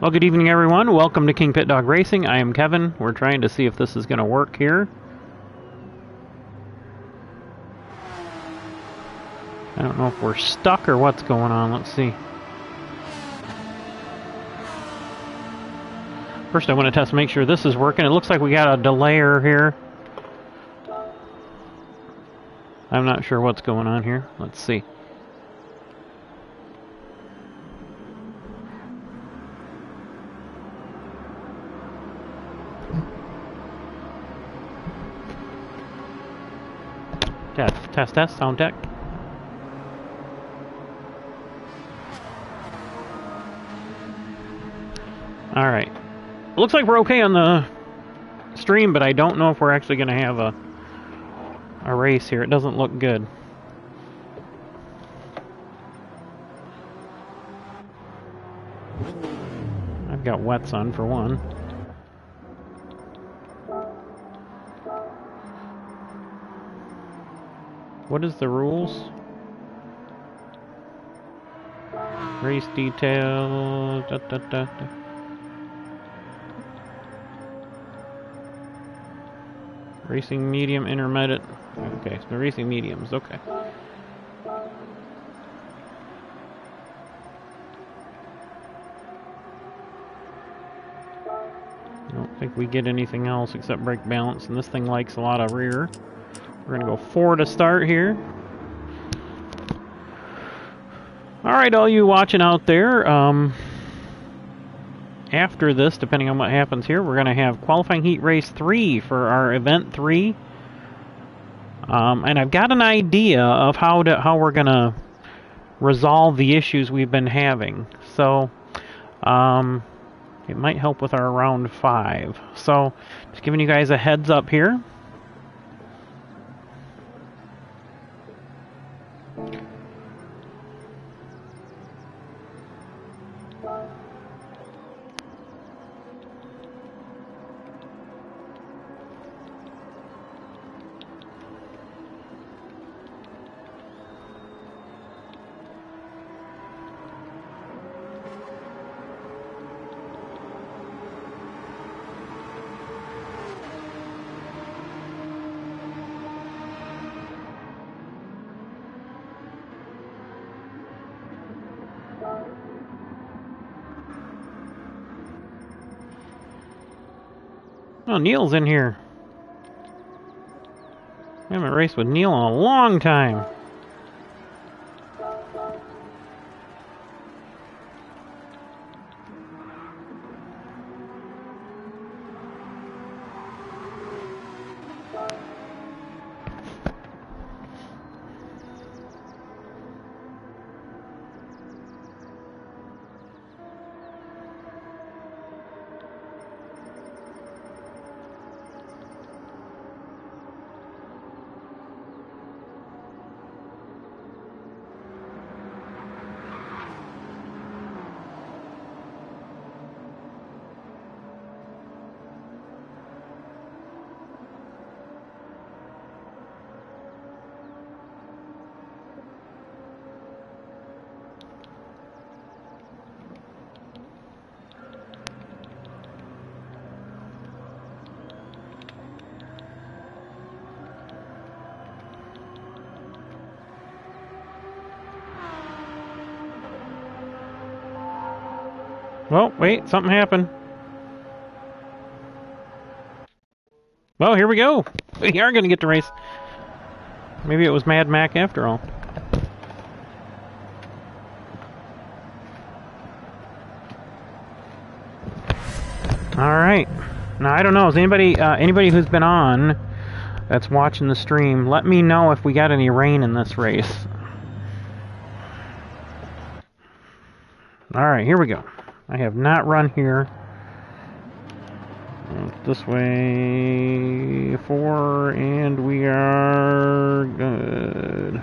Well, good evening, everyone. Welcome to KingPittDawg Racing. I am Kevin. We're trying to see if this is going to work here. I don't know if we're stuck or what's going on. Let's see. First, I want to test to make sure this is working. It looks like we got a delayer here. I'm not sure what's going on here. Let's see. Test, sound check. Alright. Looks like we're okay on the stream, but I don't know if we're actually going to have a race here. It doesn't look good. I've got wets on for one. What is the rules? Race detail. Racing medium, intermediate. Okay, so the racing mediums. Okay. I don't think we get anything else except brake balance, and this thing likes a lot of rear. We're going to go 4 to start here. Alright, all you watching out there, after this, depending on what happens here, we're going to have qualifying heat race 3 for our event 3. And I've got an idea of how we're going to resolve the issues we've been having. So, it might help with our round 5. So, just giving you guys a heads up here. Oh, Neil's in here. I haven't raced with Neil in a long time. Well, wait, something happened. Well, here we go. We are going to get to race. Maybe it was Mad Mac after all. Alright. Now, I don't know. Is anybody who's been on that's watching the stream, let me know if we got any rain in this race. Alright, here we go. I have not run here. This way, 4, and we are good.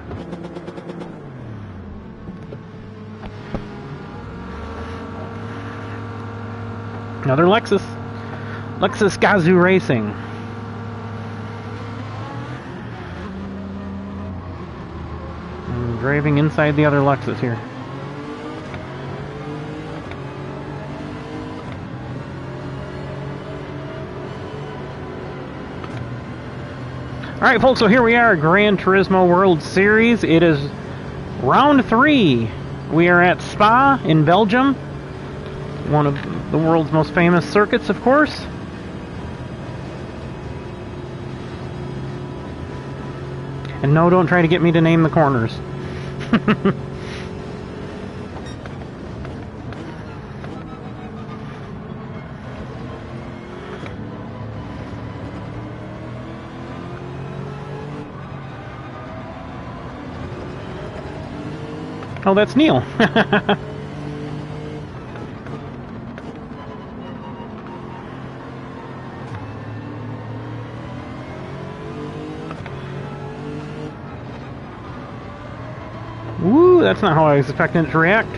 Another Lexus. Lexus Gazoo Racing. I'm driving inside the other Lexus here. Alright folks, so here we are, Gran Turismo World Series. It is round 3. We are at Spa in Belgium. One of the world's most famous circuits, of course. And no, don't try to get me to name the corners. Oh, that's Neil. Woo, that's not how I was expecting it to react.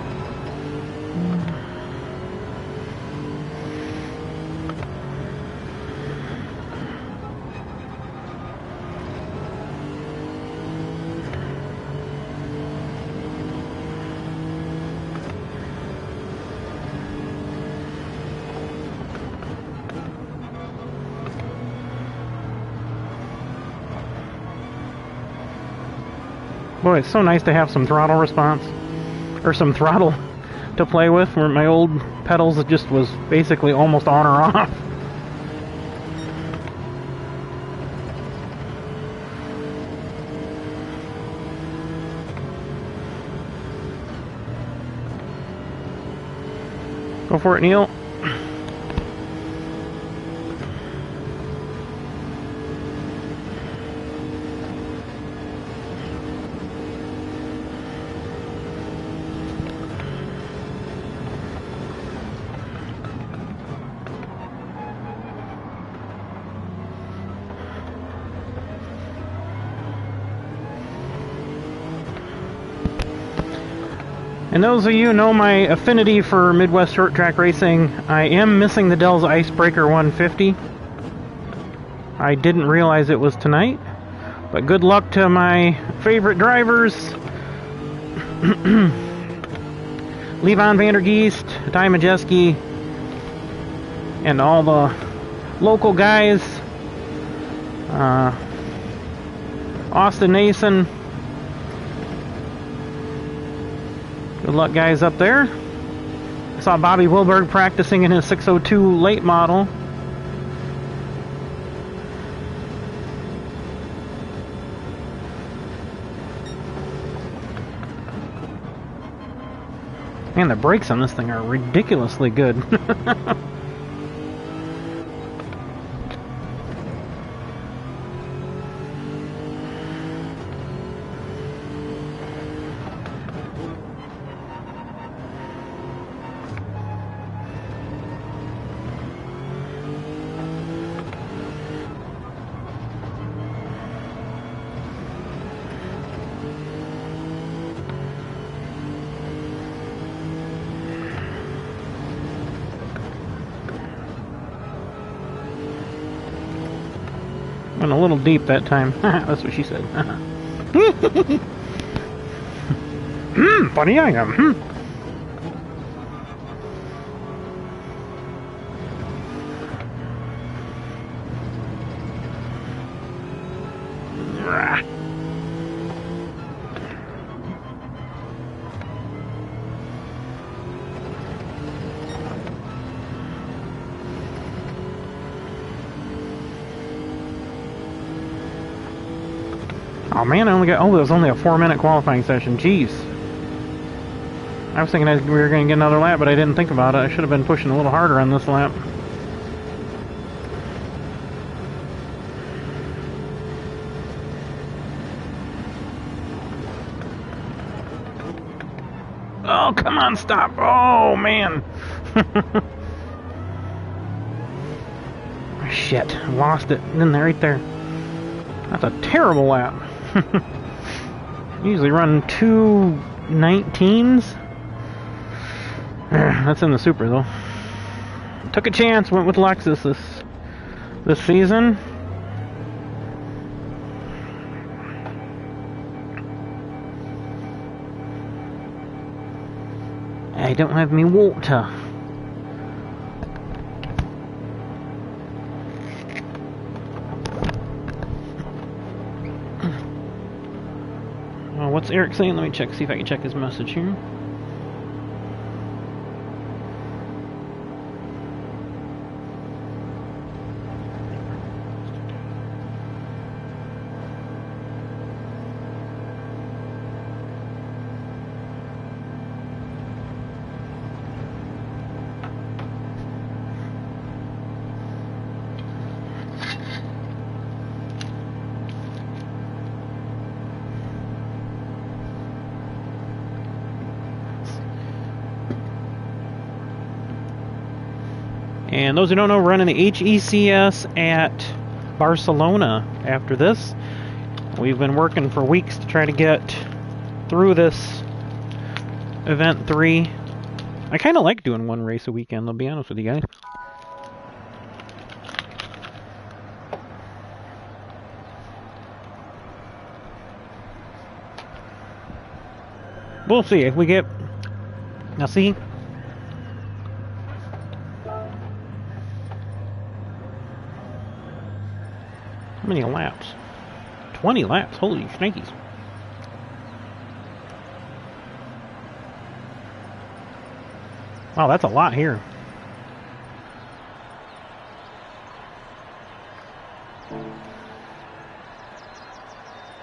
Boy, it's so nice to have some throttle response, or some throttle to play with, where my old pedals it just was basically almost on or off. Go for it, Neil. And those of you who know my affinity for Midwest short track racing, I am missing the Dell's Icebreaker 150. I didn't realize it was tonight, but good luck to my favorite drivers. Levon Vander Geest, Ty Majeski, and all the local guys. Austin Nason. Good luck, guys, up there. I saw Bobby Wilberg practicing in his 602 late model. Man, the brakes on this thing are ridiculously good. Went a little deep that time. That's what she said. Funny I am. Oh man, I only got, oh, it was only a 4-minute qualifying session, jeez. I was thinking we were going to get another lap, but I didn't think about it. I should have been pushing a little harder on this lap. Oh, come on, stop. Oh, man. Shit, lost it. Right there. That's a terrible lap. Usually run 2:19s. That's in the Super though. Took a chance, went with Lexus this season. I don't have me water. what's Eric saying? Let me check, see if I can check his message here. And those who don't know, we're running the HECS at Barcelona after this. We've been working for weeks to try to get through this event 3. I kind of like doing one race a weekend, I'll be honest with you guys. We'll see if we get... Now see... How many laps? 20 laps. Holy shnikes. Wow, that's a lot here.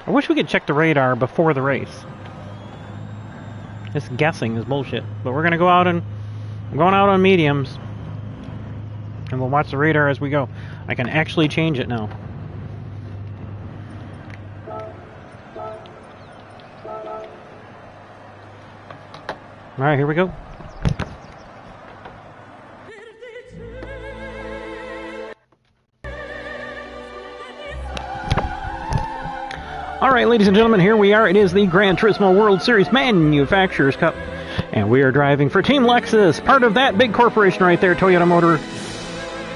I wish we could check the radar before the race. This guessing is bullshit. But we're gonna go out and... I'm going out on mediums. And we'll watch the radar as we go. I can actually change it now. Alright, here we go. Alright, ladies and gentlemen, here we are. It is the Gran Turismo World Series Manufacturers Cup. And we are driving for Team Lexus, part of that big corporation right there, Toyota Motor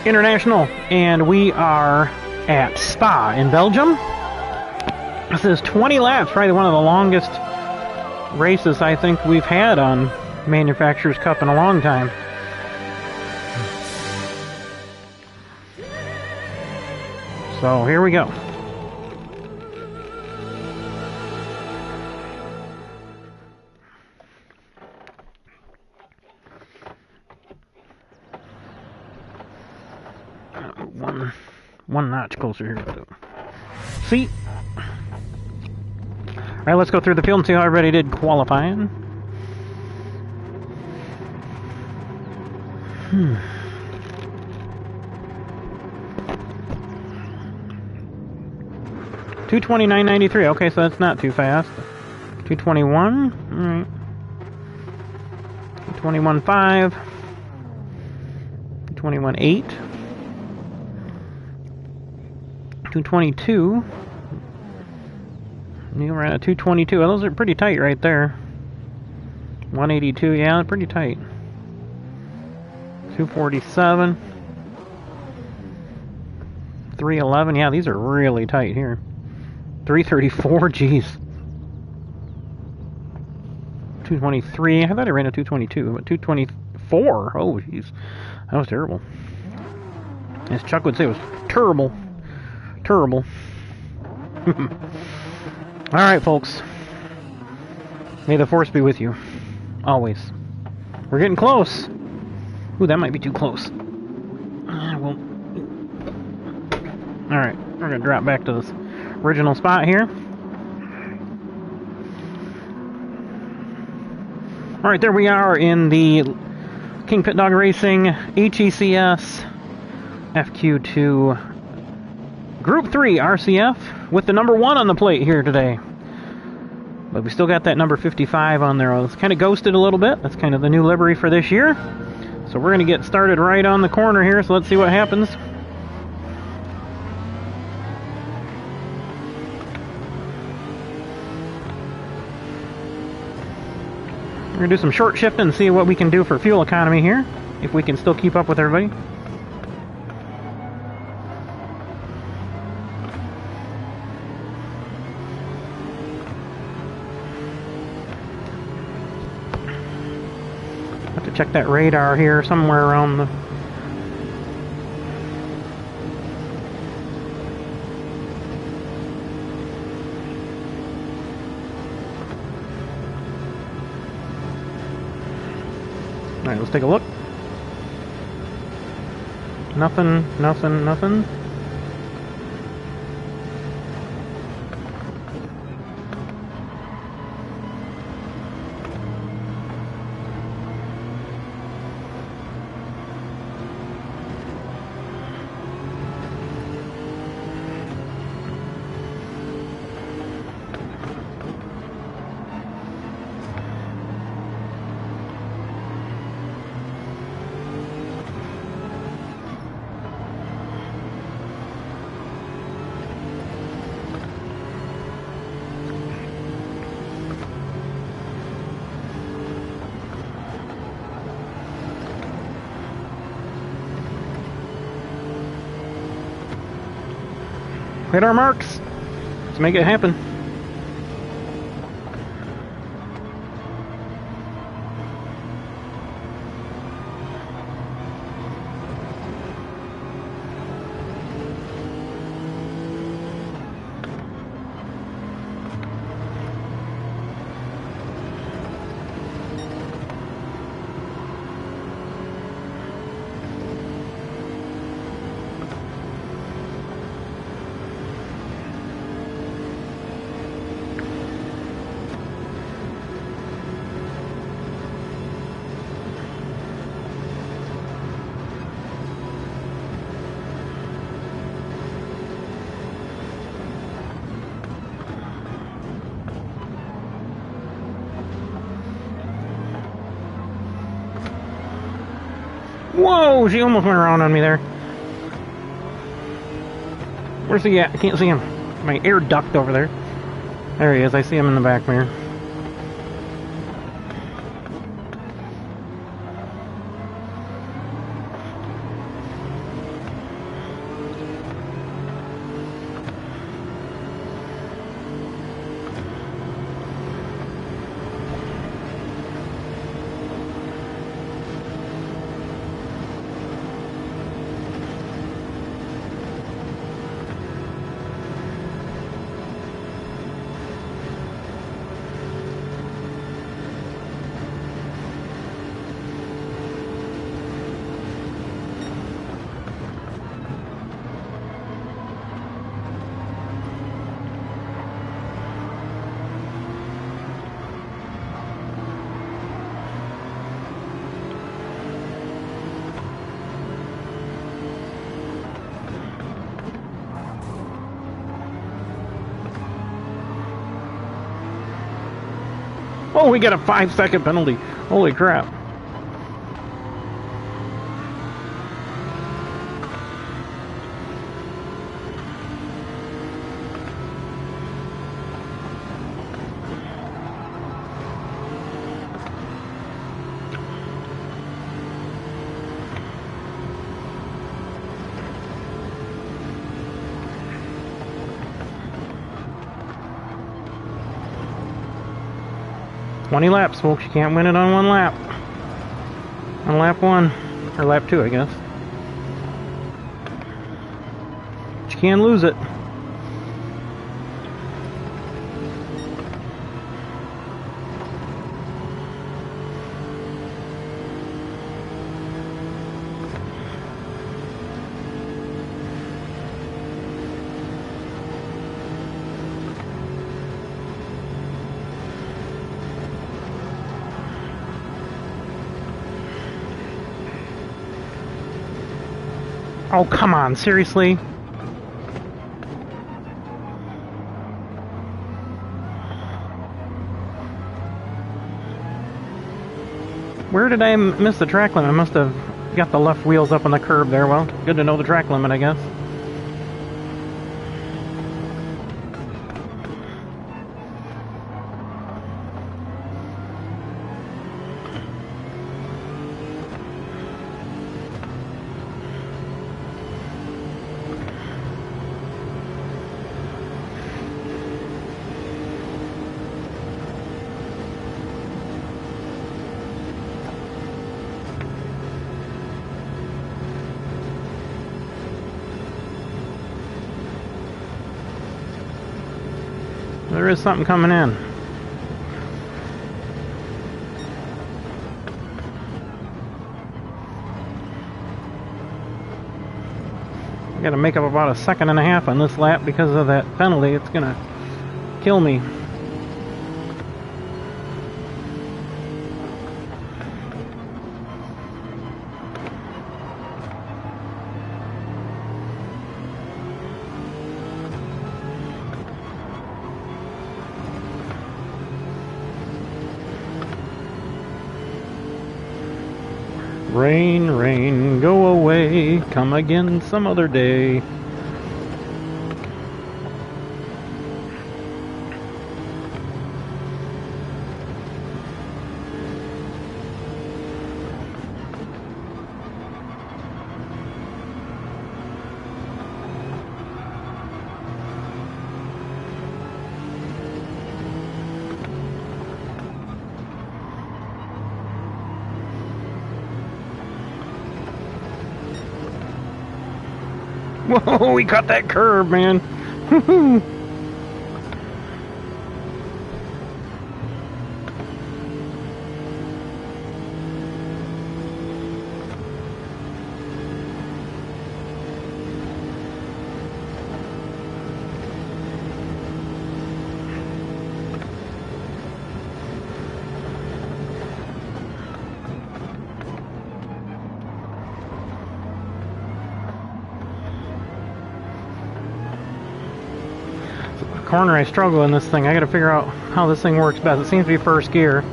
International. And we are at Spa in Belgium. This is 20 laps, probably one of the longest races I think we've had on Manufacturers Cup in a long time. So here we go. One notch closer here. See? Alright, let's go through the field and see how everybody did qualifying. 229.93. Okay, so that's not too fast. 221. Alright. 221.5. 221.8. 222. You were at 222. Well, those are pretty tight right there. 182. Yeah, pretty tight. 247. 311. Yeah, these are really tight here. 334. Jeez. 223. I thought I ran a 222, but 224. Oh, jeez. That was terrible. As Chuck would say, it was terrible. Terrible. Alright, folks. May the force be with you. Always. We're getting close. Ooh, that might be too close. Well. Alright, we're going to drop back to this original spot here. Alright, there we are in the KingPittDawg Racing HECS FQ2 Group 3 RCF with the number 1 on the plate here today. But we still got that number 55 on there. It's kind of ghosted a little bit. That's kind of the new livery for this year. So we're going to get started right on the corner here, so let's see what happens. We're going to do some short shifting and see what we can do for fuel economy here, if we can still keep up with everybody. Check that radar here, somewhere around the... Alright, let's take a look. Nothing, nothing, nothing. Hit our marks. Let's make it happen. Whoa, she almost went around on me there. Where's he at? I can't see him. My air duct over there. There he is. I see him in the back mirror. Oh, we got a 5-second penalty. Holy crap. $20 laps, folks. You can't win it on one lap. On lap 1. Or lap 2, I guess. But you can lose it. Oh, come on, seriously? Where did I miss the track limit? I must have got the left wheels up on the curb there. Well, good to know the track limit, I guess. There is something coming in. I gotta make up about a second and a half on this lap because of that penalty. It's gonna kill me. Rain, rain, go away, come again some other day. Whoa, we caught that curve, man. Corner I struggle in this thing. I gotta figure out how this thing works best. It seems to be first gear.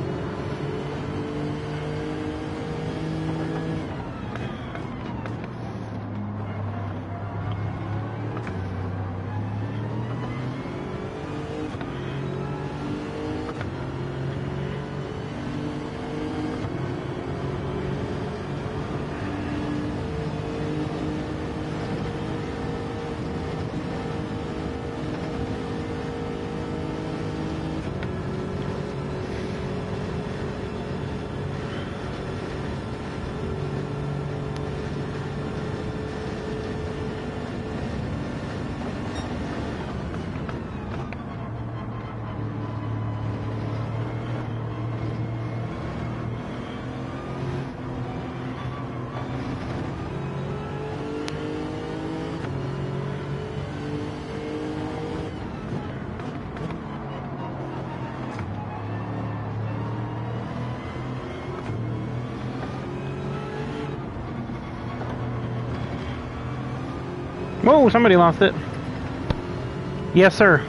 Whoa, somebody lost it. Yes, sir.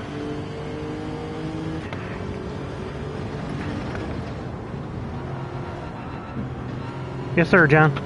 Yes, sir, John.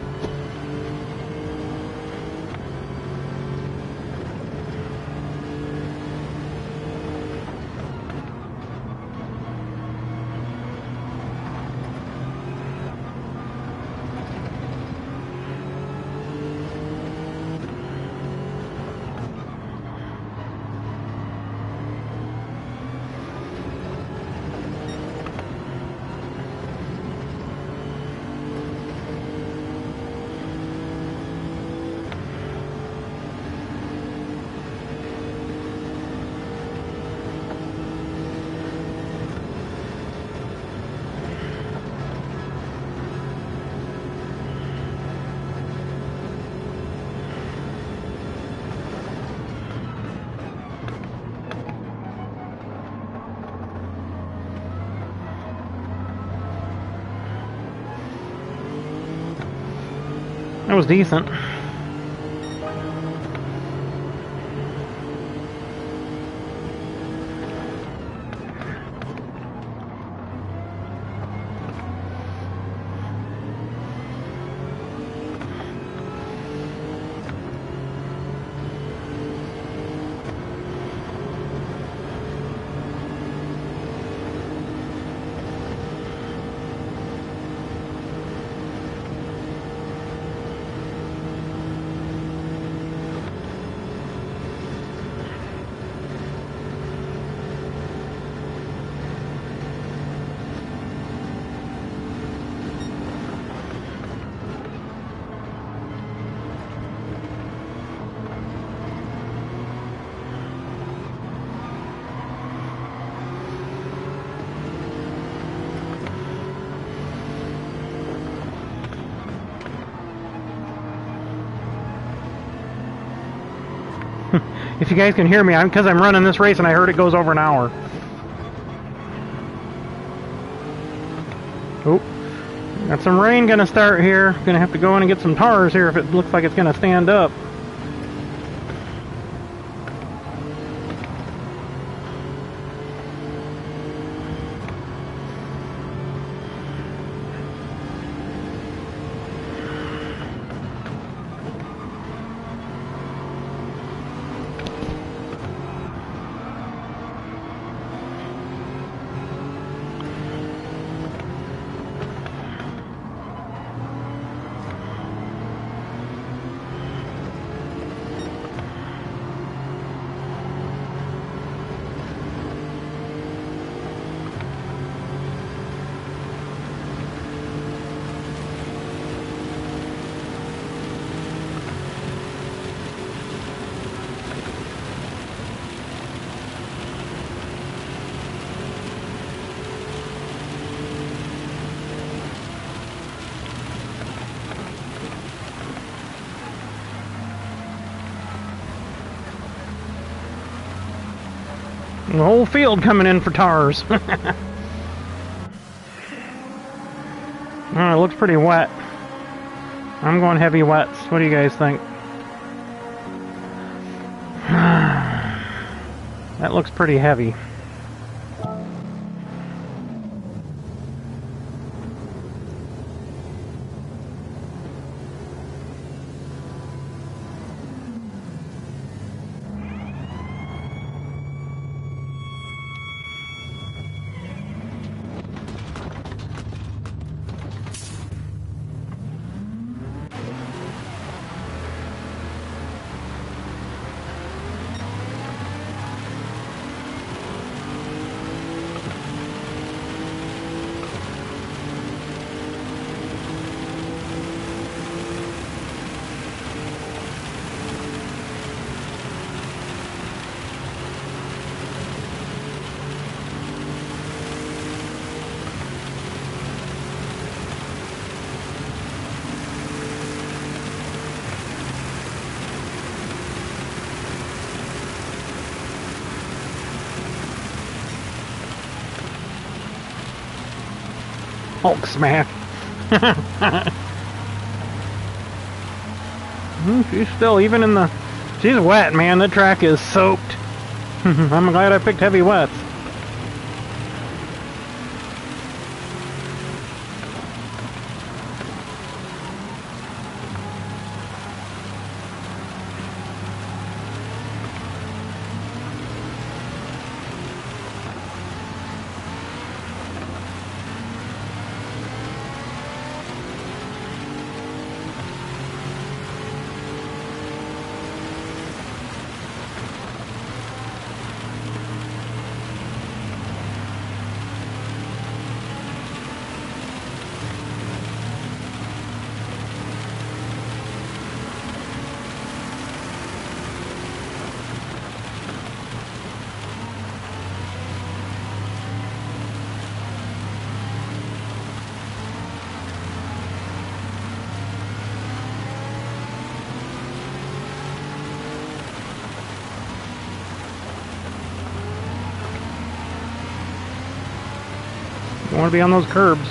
That was decent. if you guys can hear me, because I'm running this race and I heard it goes over an hour. Oh, got some rain gonna start here. Gonna have to go in and get some tars here if it looks like it's gonna stand up. The whole field coming in for tars. Oh, it looks pretty wet. I'm going heavy wets. What do you guys think? That looks pretty heavy. Hulk smash. She's still even in the... She's wet, man. The track is soaked. I'm glad I picked heavy wets. You want to be on those curbs.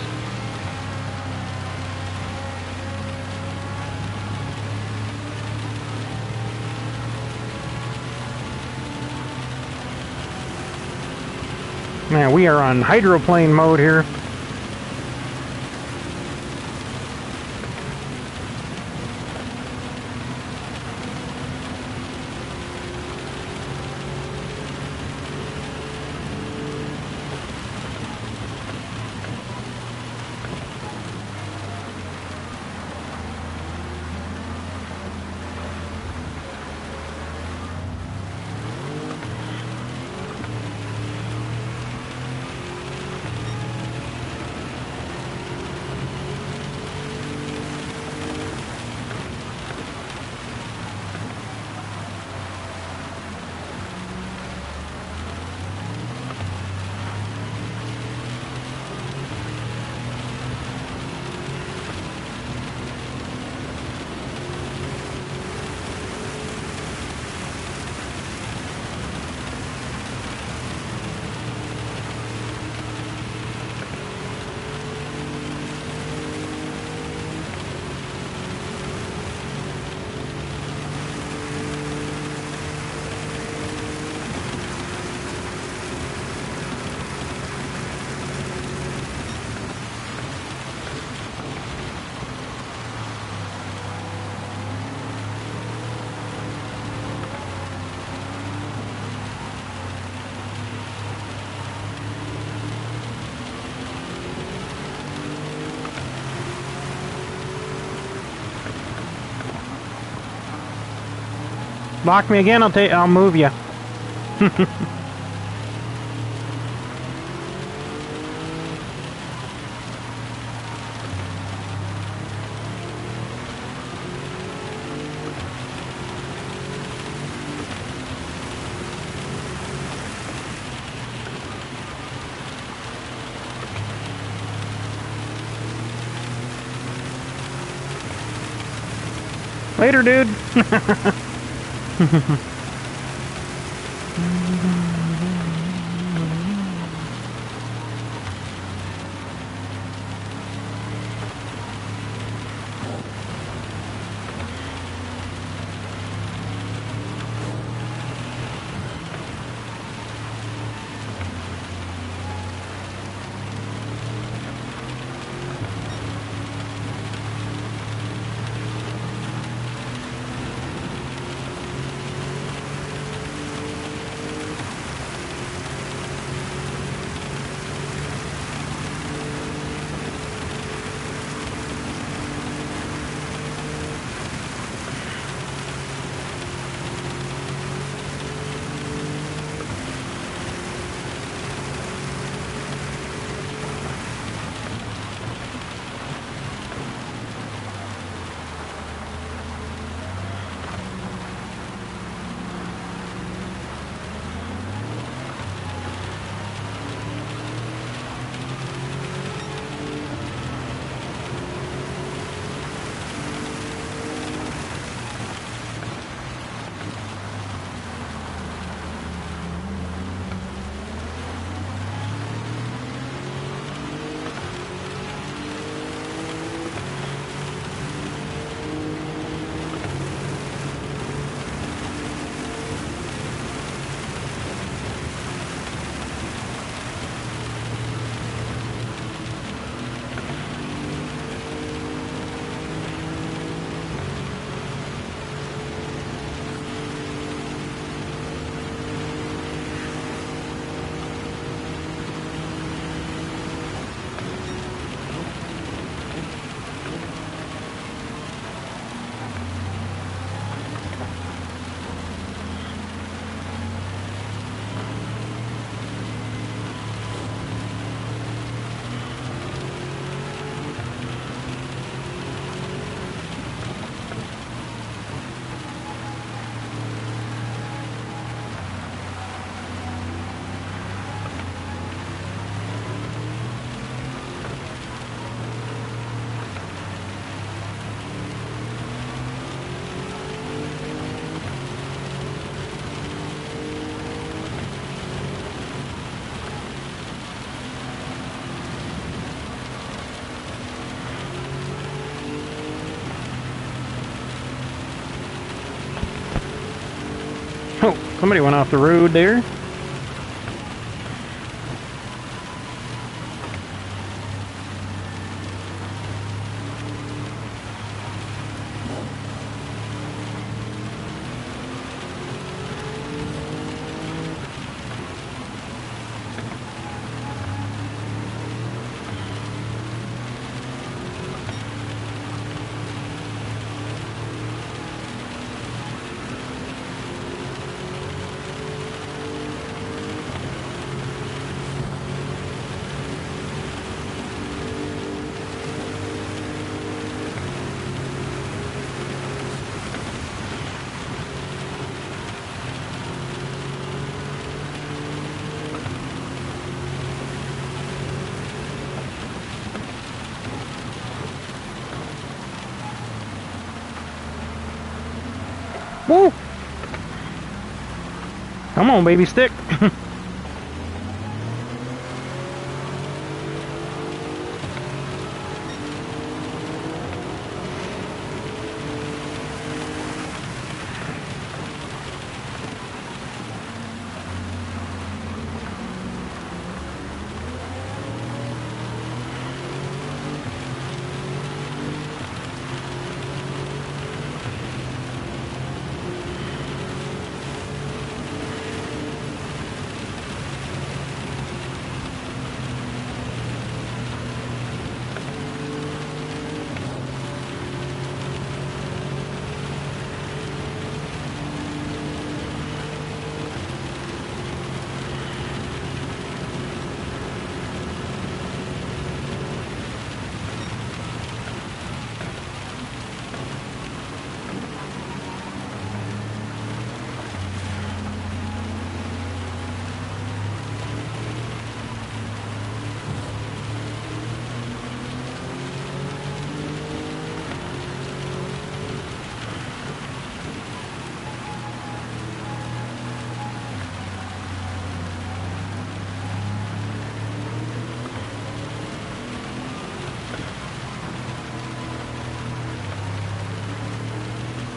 Man, we are on hydroplane mode here. Block me again, I'll move you. Later, dude. Oh, somebody went off the road there. Woo! Come on, baby stick.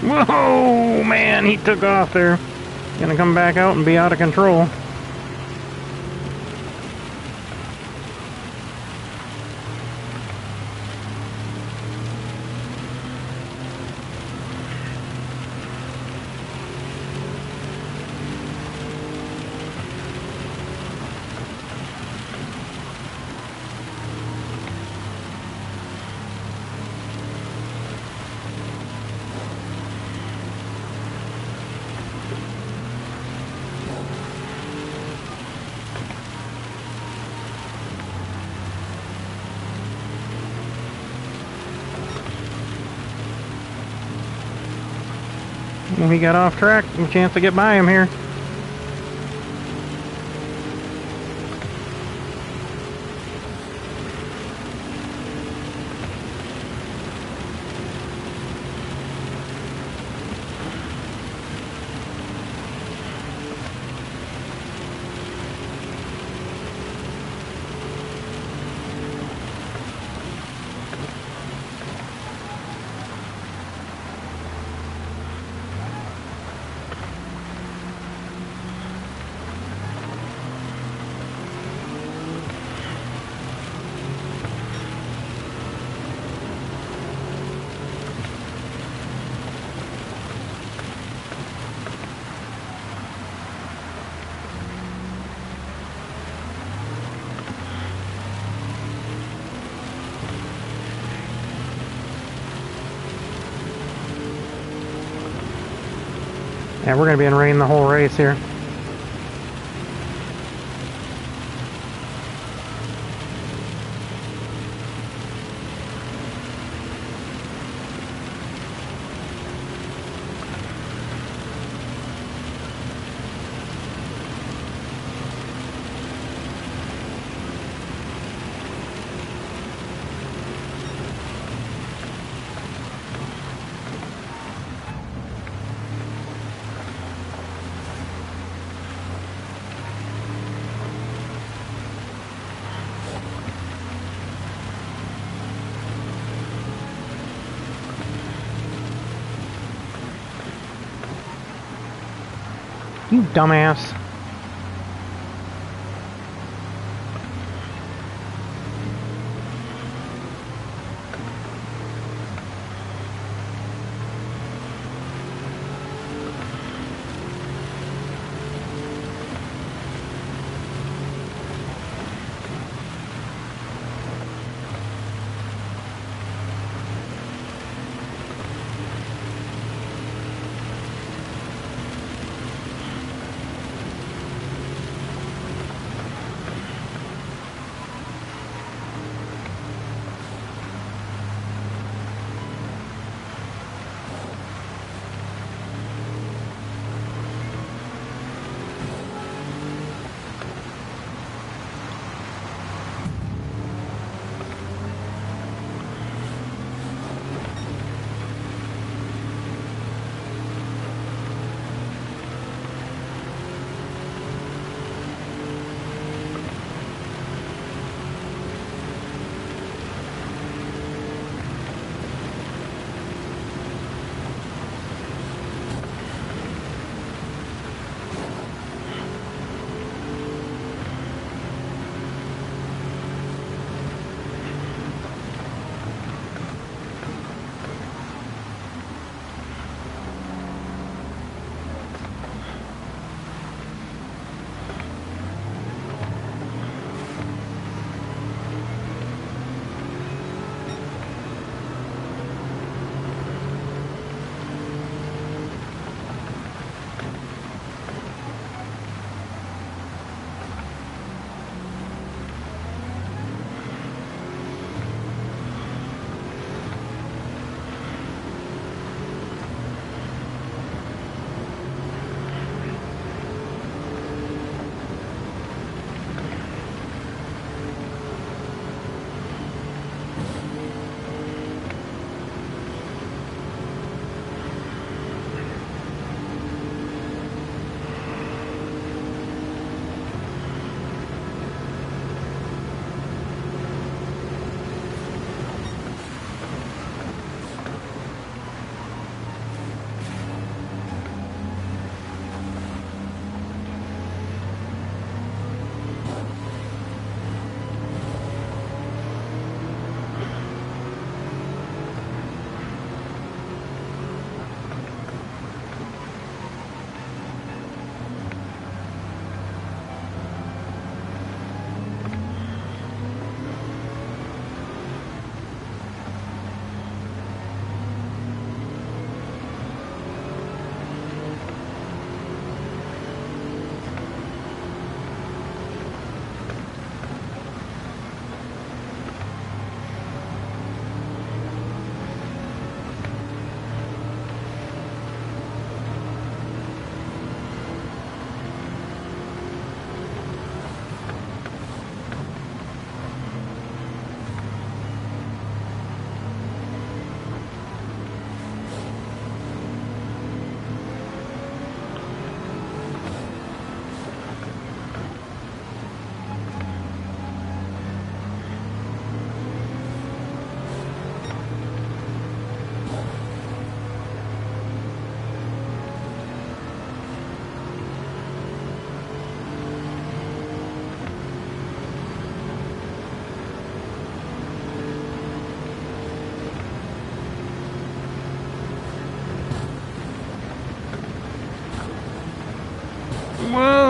Whoa, man, he took off there. Gonna come back out and be out of control. We got off track. A chance to get by him here. Yeah, we're going to be in rain the whole race here. You dumbass.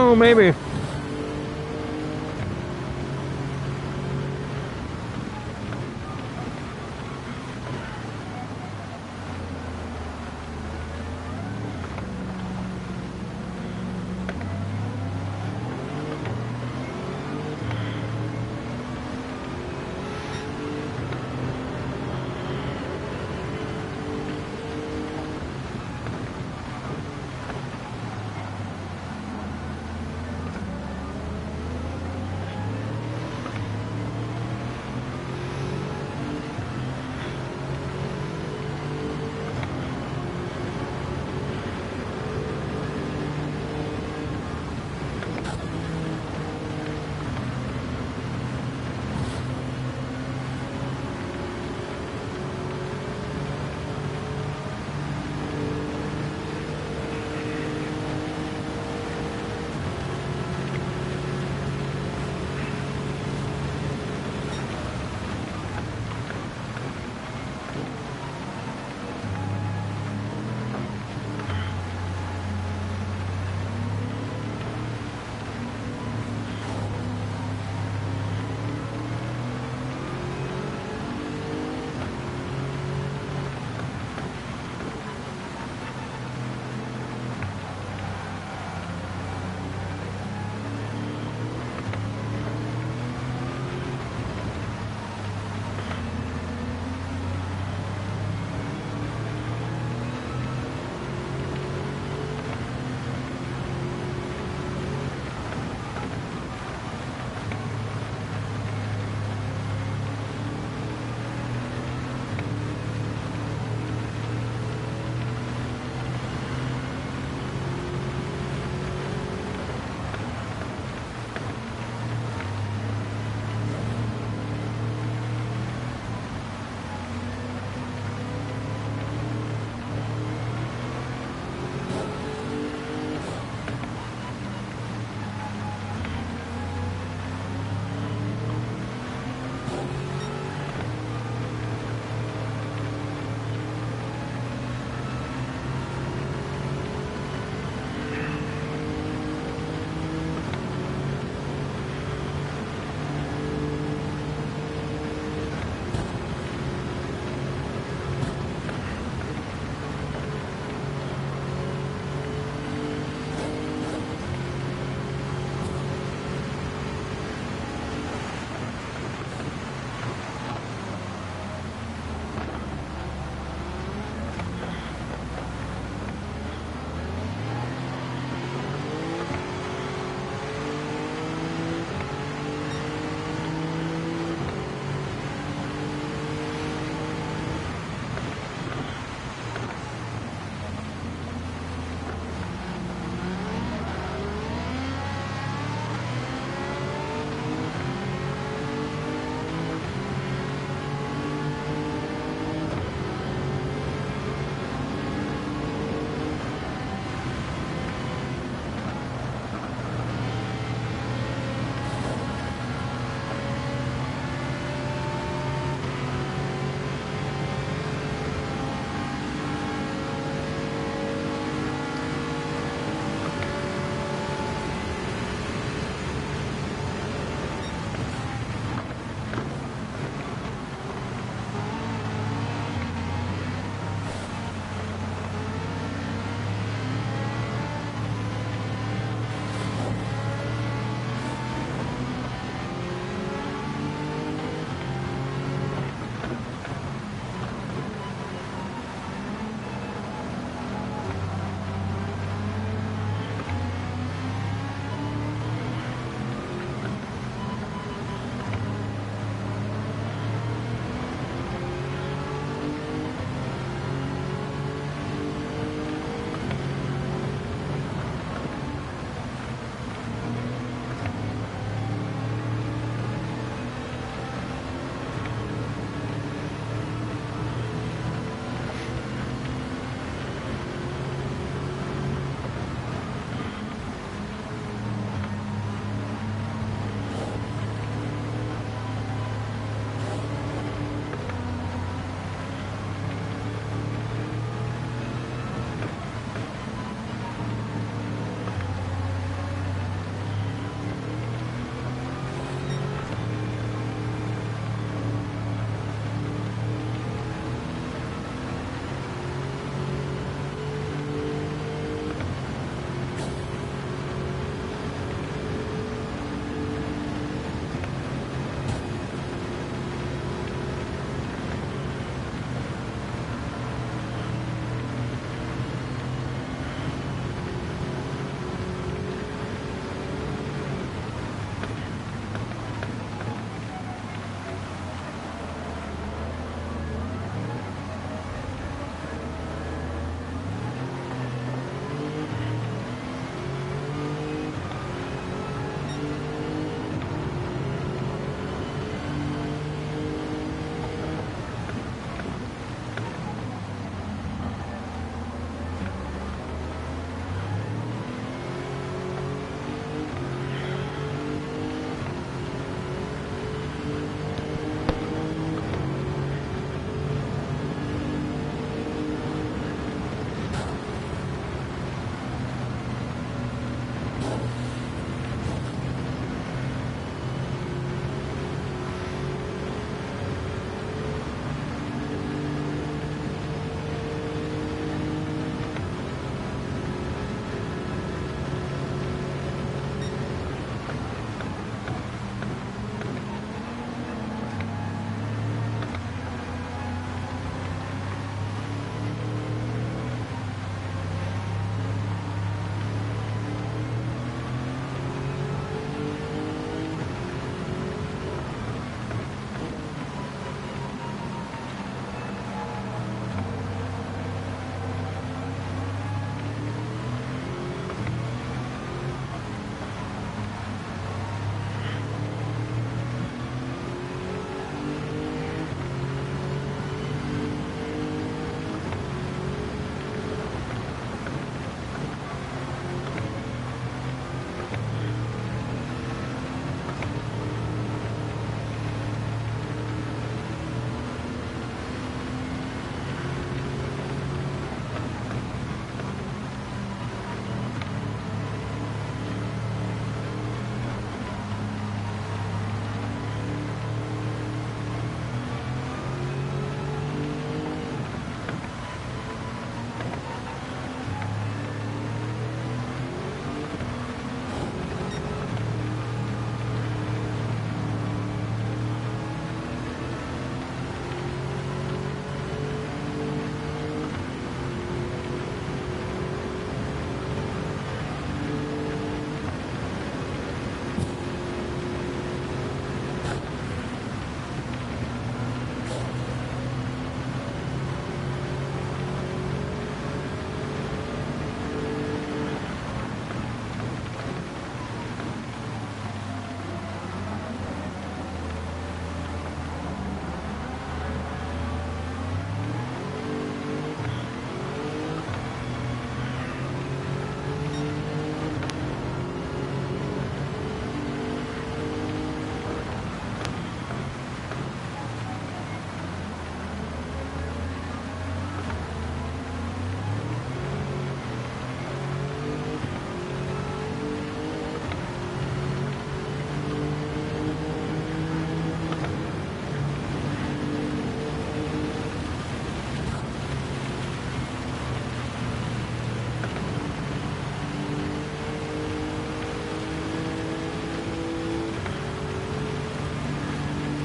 know, maybe.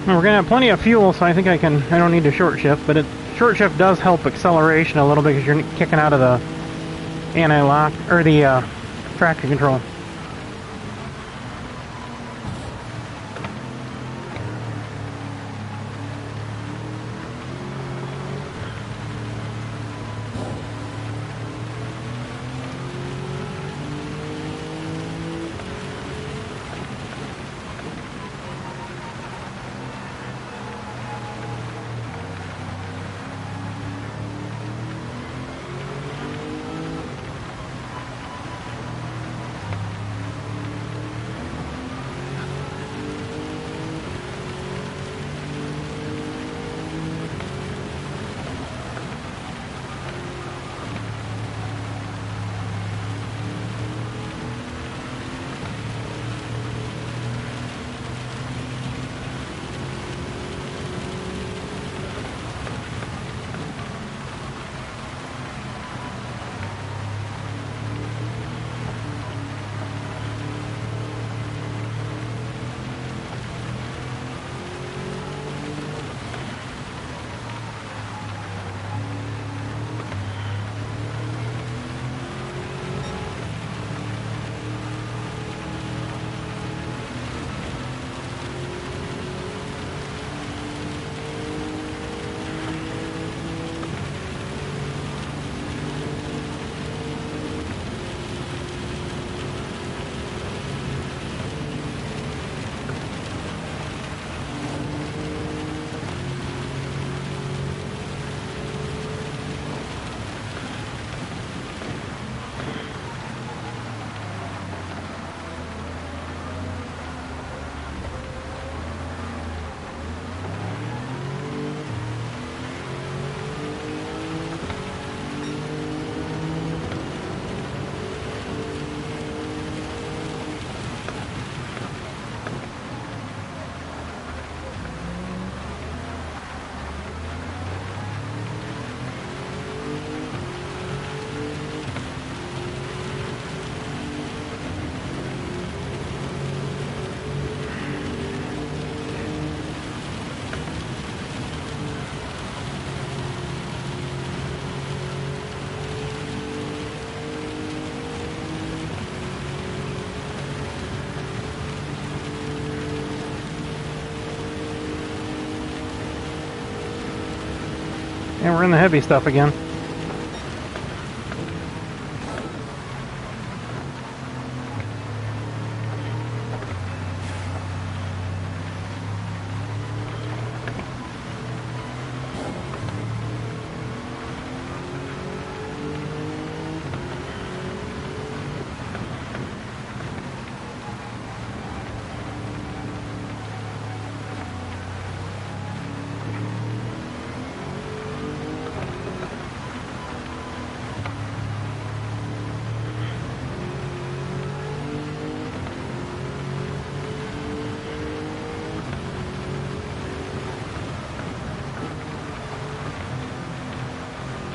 And we're gonna have plenty of fuel, so I think I don't need to short shift, but short shift does help acceleration a little bit because you're kicking out of the anti-lock, or the traction control. And we're in the heavy stuff again.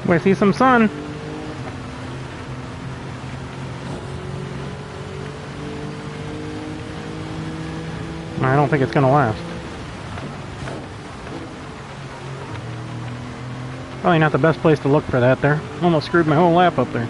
We see some sun. I don't think it's gonna last. Probably not the best place to look for that there. Almost screwed my whole lap up there.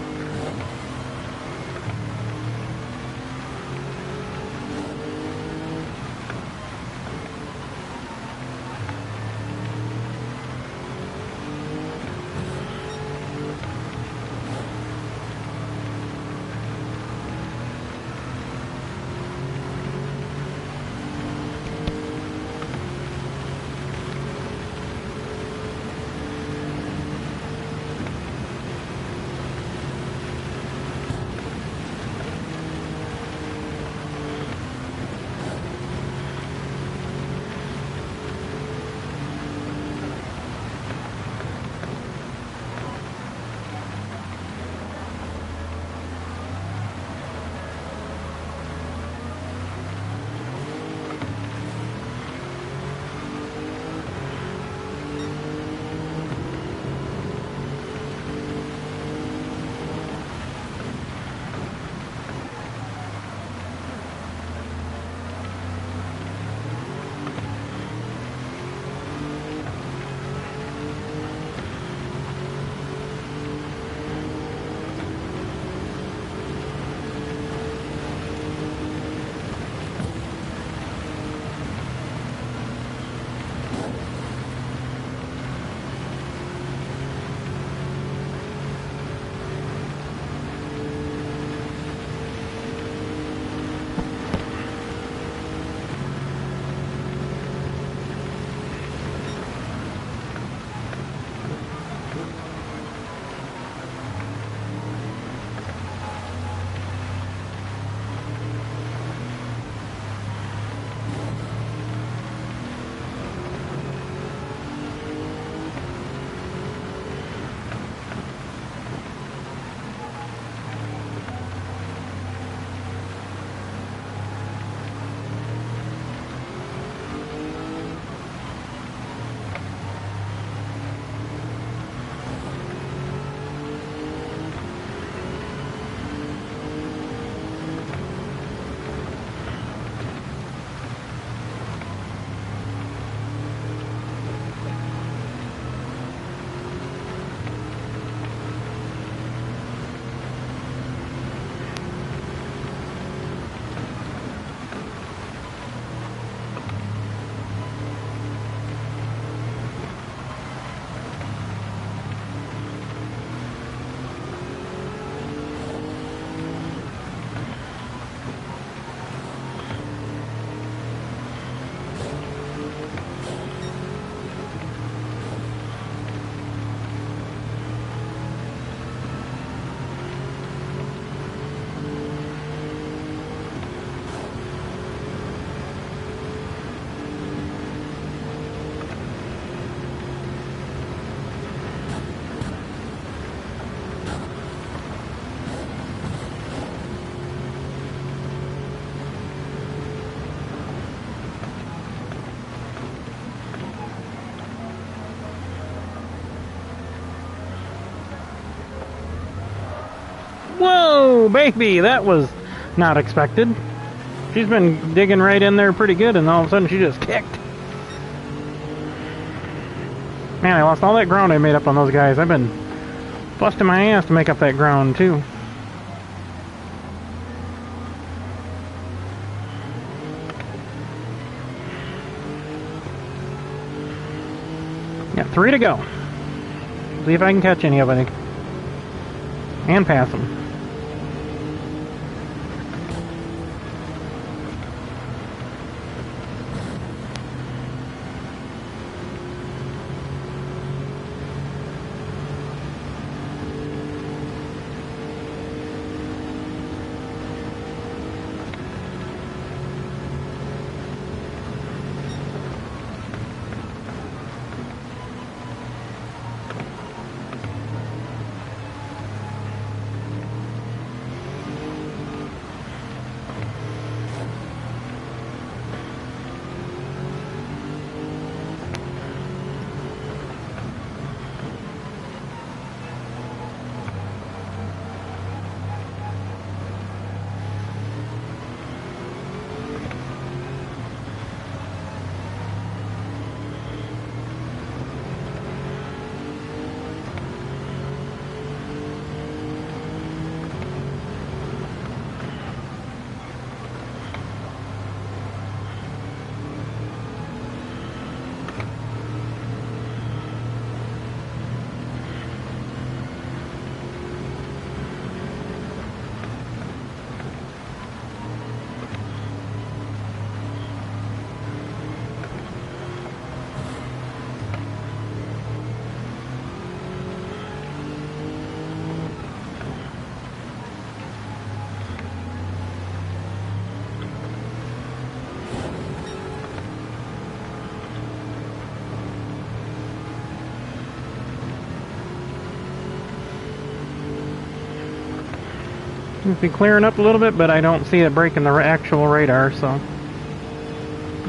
Whoa, baby, that was not expected. She's been digging right in there pretty good, and all of a sudden she just kicked. Man, I lost all that ground I made up on those guys. I've been busting my ass to make up that ground, too. Got 3 to go. See if I can catch any of it. And pass them. Seems to be clearing up a little bit, but I don't see it breaking the actual radar, so...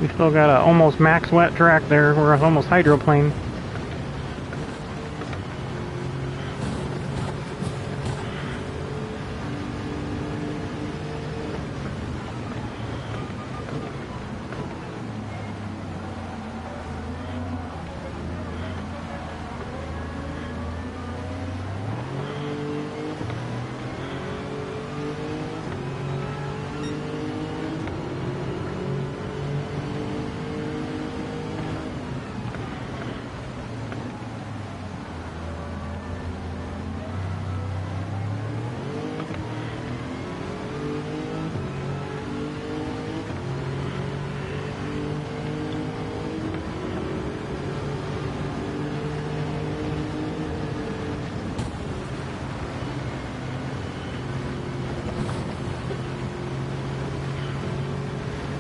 We still got a almost max wet track there. We're almost hydroplane.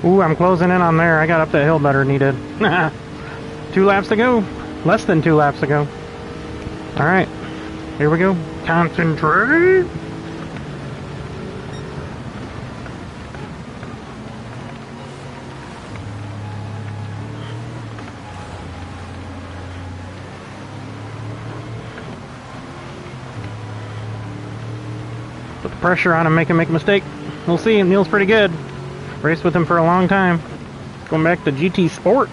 Ooh, I'm closing in on there. I got up that hill better than he did. 2 laps to go. Less than 2 laps to go. Alright. Here we go. Concentrate. Put the pressure on him, make him make a mistake. We'll see. Neil's pretty good. Raced with him for a long time. Going back to GT Sport.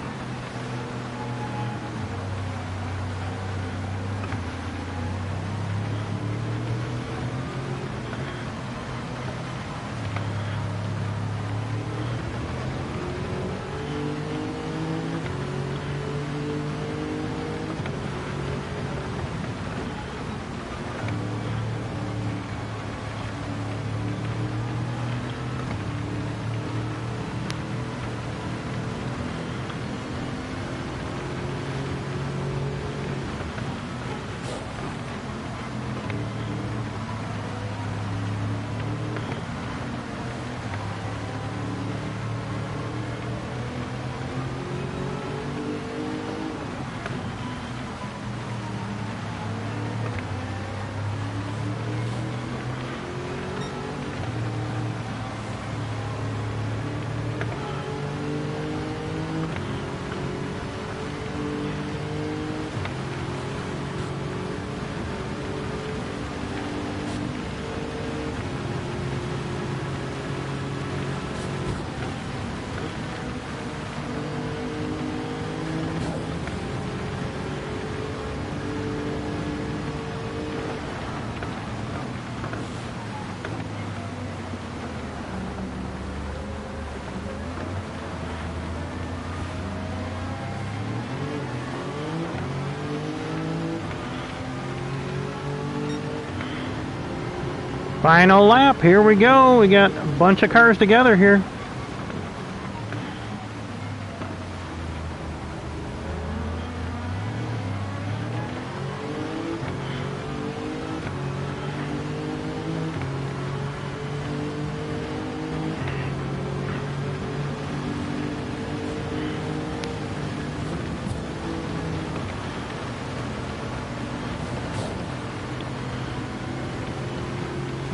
Final lap, here we go. We got a bunch of cars together here.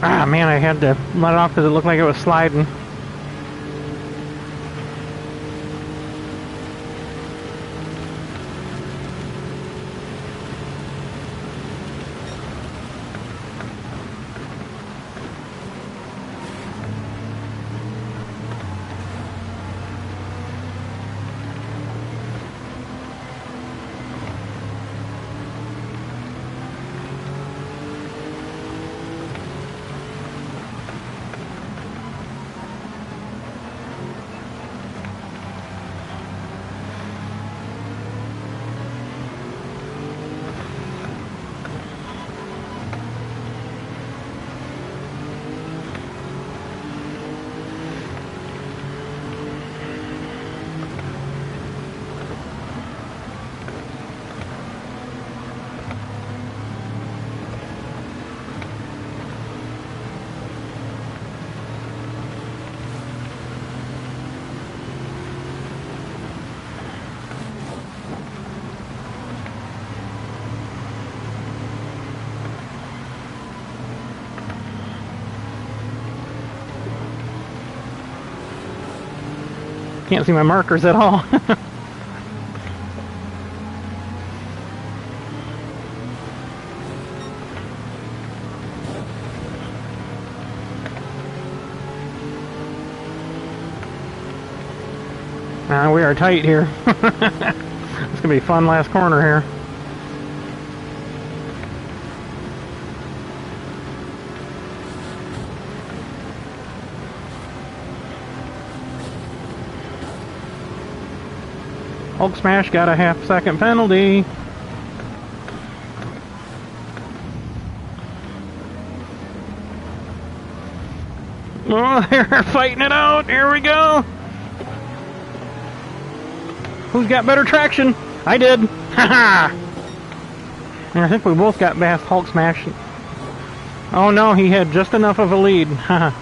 Ah, man, I had to let it off because it looked like it was sliding. Can't see my markers at all. We are tight here. It's gonna be a fun last corner here. Hulk Smash got a half-second penalty. Oh, they're fighting it out. Here we go. Who's got better traction? I did. Haha. And I think we both got past Hulk Smash. Oh no, he had just enough of a lead. Haha.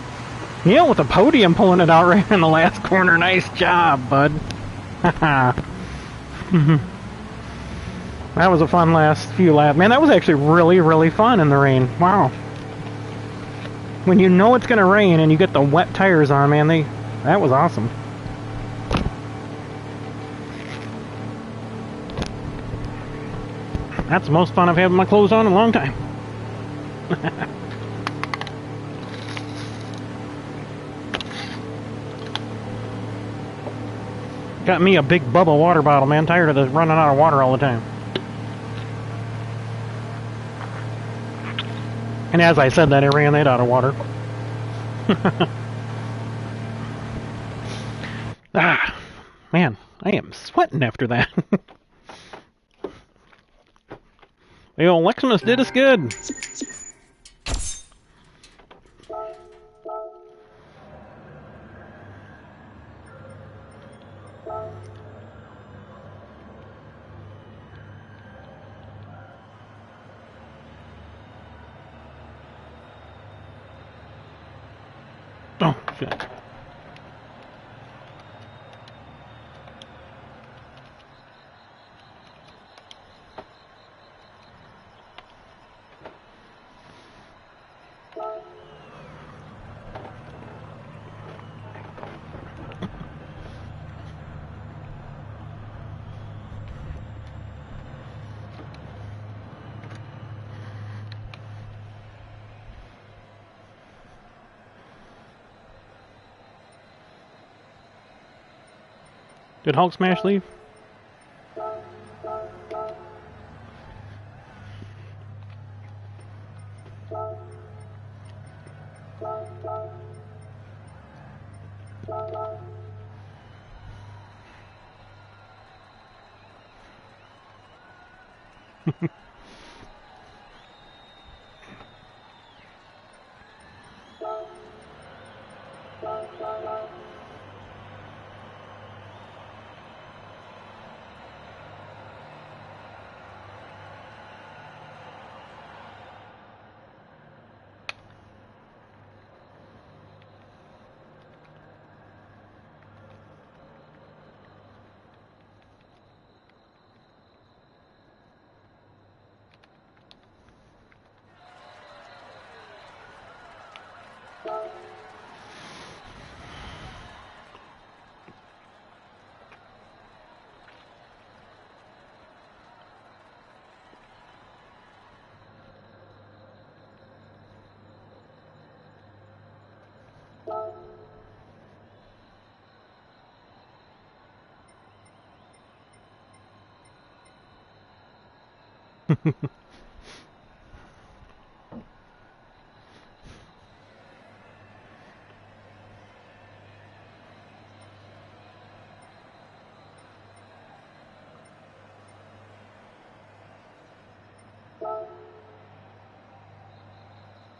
Neil with the podium pulling it out right in the last corner. Nice job, bud. Haha. That was a fun last few laps. Man, that was actually really, really fun in the rain. Wow. When you know it's going to rain and you get the wet tires on, man, that was awesome. That's the most fun I've had with my clothes on in a long time. Got me a big Bubba water bottle, man. Tired of this running out of water all the time. And as I said that, I ran that out of water. Ah, man, I am sweating after that. The old Leximus did us good. Oh, shit. Did Hulk Smash leave?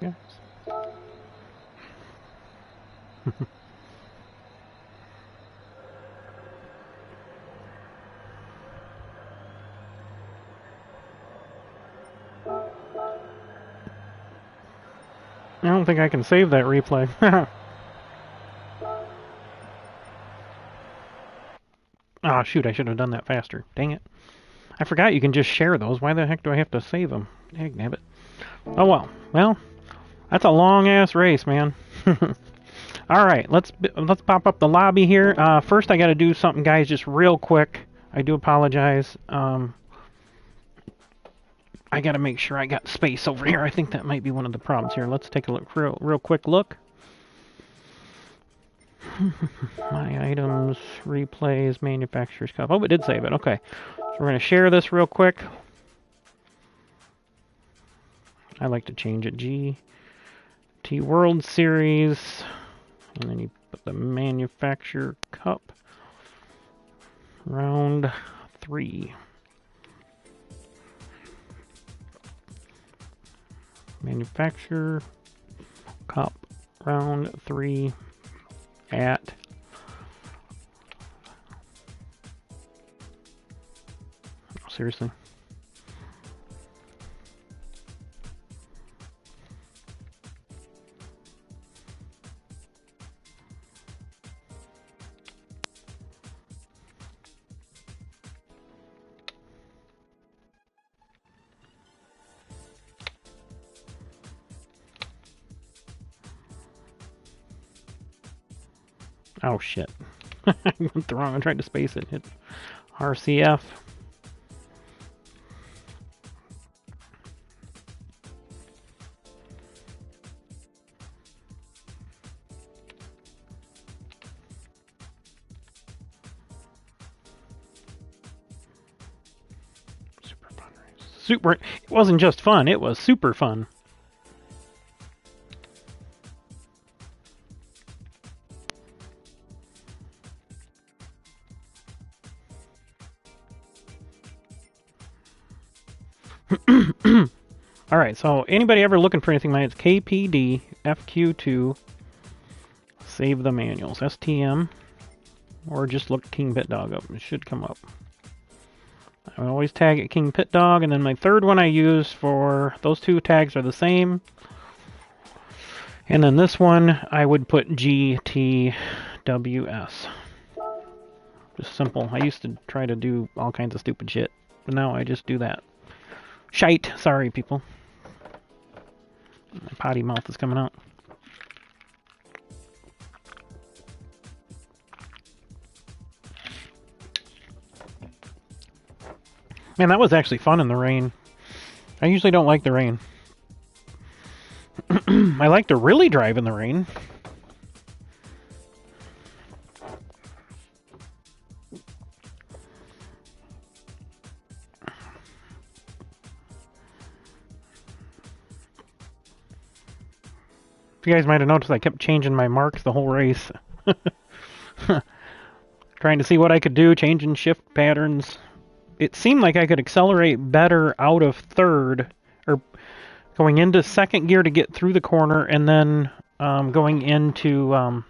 Yes. I don't think I can save that replay. Ah, shoot, I should have done that faster. Dang it. I forgot you can just share those. Why the heck do I have to save them? Dagnabbit. Oh well. Well, that's a long-ass race, man. Alright, let's pop up the lobby here. First, I gotta do something, guys, just real quick. I do apologize. I gotta make sure I got space over here. I think that might be one of the problems here. Let's take a look, real quick look. My items, replays, manufacturer's cup. Oh, it did save it. Okay. So we're going to share this real quick. I like to change it. GT World Series. And then you put the manufacturer cup. Round 3. Manufacturer cup. Round 3. At seriously. Oh shit. I went the wrong. I tried to space it. Hit RCF. Super fun race. Super. It wasn't just fun. It was super fun. Alright, so anybody ever looking for anything, man, it's KPD FQ2. Save the manuals. STM. Or just look KingPittDawg up. It should come up. I always tag it KingPittDawg, and then my third one I use for those two tags are the same. And then this one I would put GTWS. Just simple. I used to try to do all kinds of stupid shit, but now I just do that. Shite! Sorry, people. My potty mouth is coming out. Man, that was actually fun in the rain. I usually don't like the rain. I like to really drive in the rain. You guys might have noticed I kept changing my marks the whole race. Trying to see what I could do, changing shift patterns. It seemed like I could accelerate better out of third, or going into second gear to get through the corner, and then going into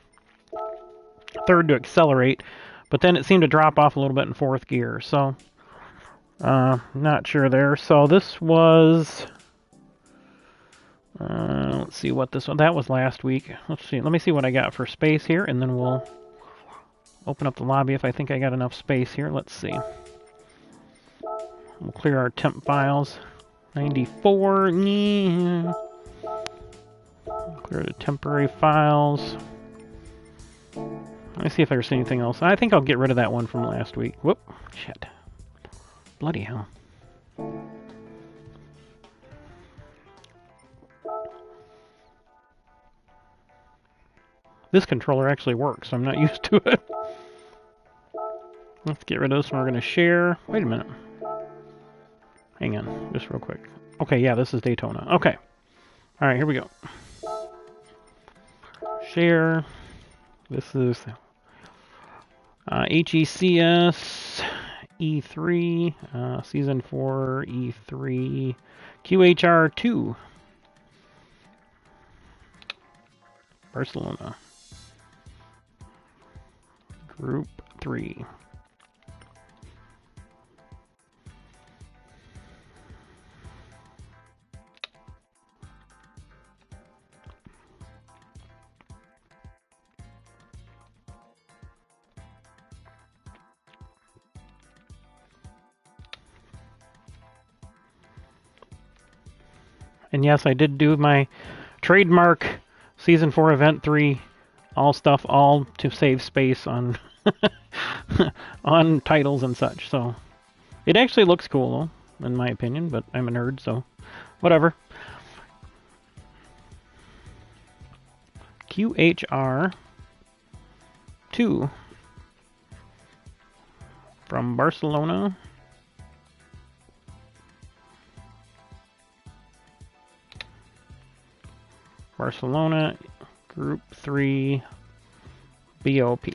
third to accelerate. But then it seemed to drop off a little bit in fourth gear, so not sure there. So this was... let's see what this one... That was last week. Let's see. Let me see what I got for space here, and then we'll open up the lobby if I think I got enough space here. Let's see. We'll clear our temp files. 94. Yeah. Clear the temporary files. Let me see if there's anything else. I think I'll get rid of that one from last week. Whoop. Shit. Bloody hell. This controller actually works. I'm not used to it. Let's get rid of this one. We're going to share. Wait a minute. Hang on, just real quick. Okay, yeah, this is Daytona. Okay. All right, here we go. Share. This is HECS E3, Season 4 E3, QHR2, Barcelona, Group 3. And yes, I did do my trademark Season 4 Event 3, all stuff, all to save space on on titles and such. So it actually looks cool, though, in my opinion, but I'm a nerd, so whatever. QHR2 from Barcelona. Barcelona, Group 3, BoP.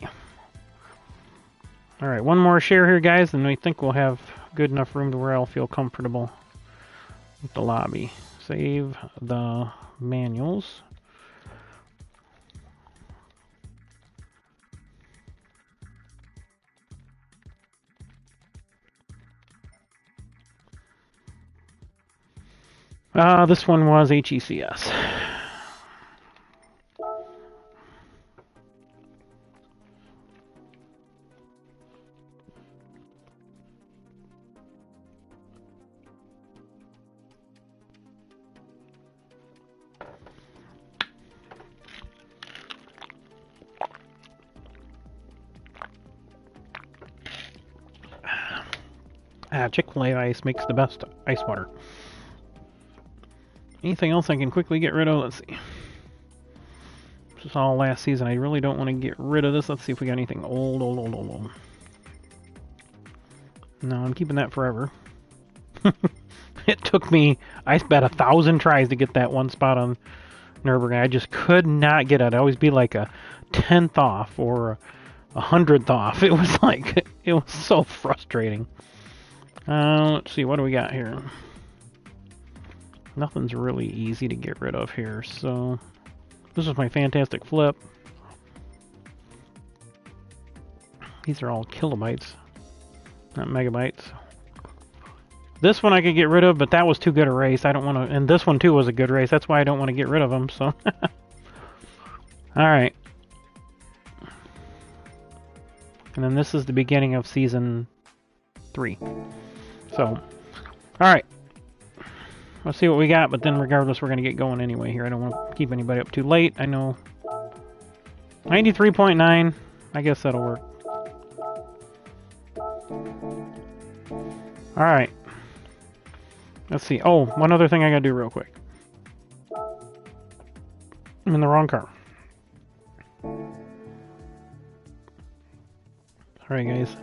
Alright, one more share here, guys, and I think we'll have good enough room to where I'll feel comfortable with the lobby. Save the manuals. This one was HECS. Chick-fil-A ice makes the best ice water. Anything else I can quickly get rid of? Let's see. This is all last season. I really don't want to get rid of this. Let's see if we got anything old. No, I'm keeping that forever. It took me, I bet 1,000 tries to get that one spot on Nürburgring. I just could not get it. I'd always be like a 10th off or a 100th off. It was like, it was so frustrating. Let's see, what do we got here? Nothing's really easy to get rid of here, so this is my fantastic flip. These are all kilobytes, not megabytes. This one I could get rid of, but that was too good a race. I don't want to, and this one too was a good race. That's why I don't want to get rid of them, so. Alright. And then this is the beginning of Season 3. So, alright. Let's see what we got, but then regardless, we're going to get going anyway here. I don't want to keep anybody up too late. I know 93.9. I guess that'll work. Alright. Let's see. Oh, one other thing I got to do real quick. I'm in the wrong car. Alright, guys.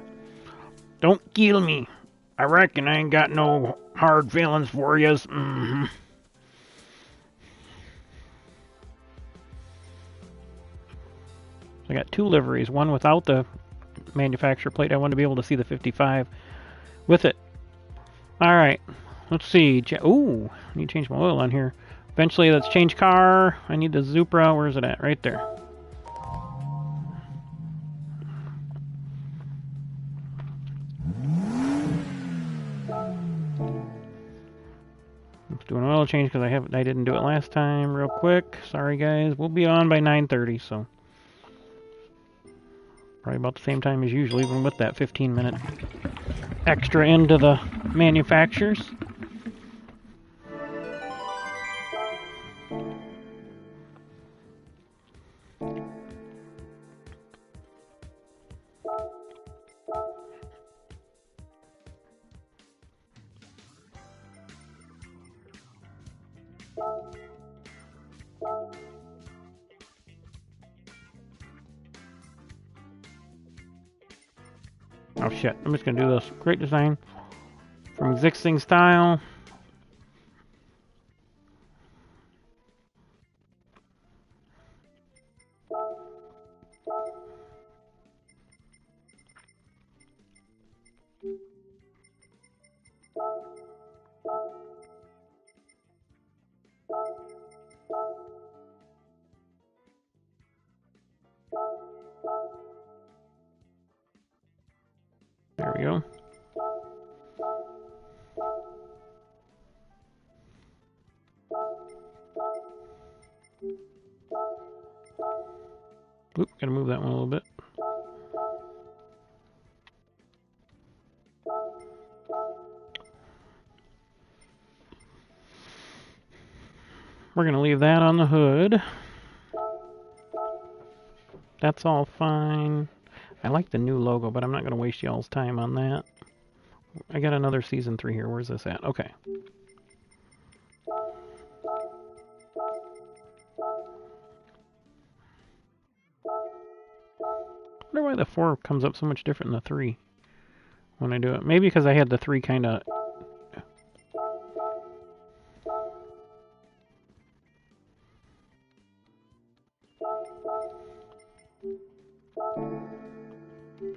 Don't kill me. I reckon I ain't got no hard feelings for yous. I got two liveries. One without the manufacturer plate. I want to be able to see the 55 with it. Alright. Let's see. Ooh, I need to change my oil on here. Eventually, let's change car. I need the Zupra. Where's it at? Right there. Let's do an oil change because I didn't do it last time. Real quick. Sorry, guys. We'll be on by 9:30, so probably about the same time as usual, even with that 15-minute extra into the manufacturers. Oh shit, I'm just gonna do this. Great design from existing style. There we go. Oop, gotta move that one a little bit. We're gonna leave that on the hood. That's all fine. I like the new logo, but I'm not gonna waste y'all's time on that. I got another Season 3 here. Where's this at? Okay. I wonder why the 4 comes up so much different than the 3 when I do it. Maybe because I had the 3 kind of...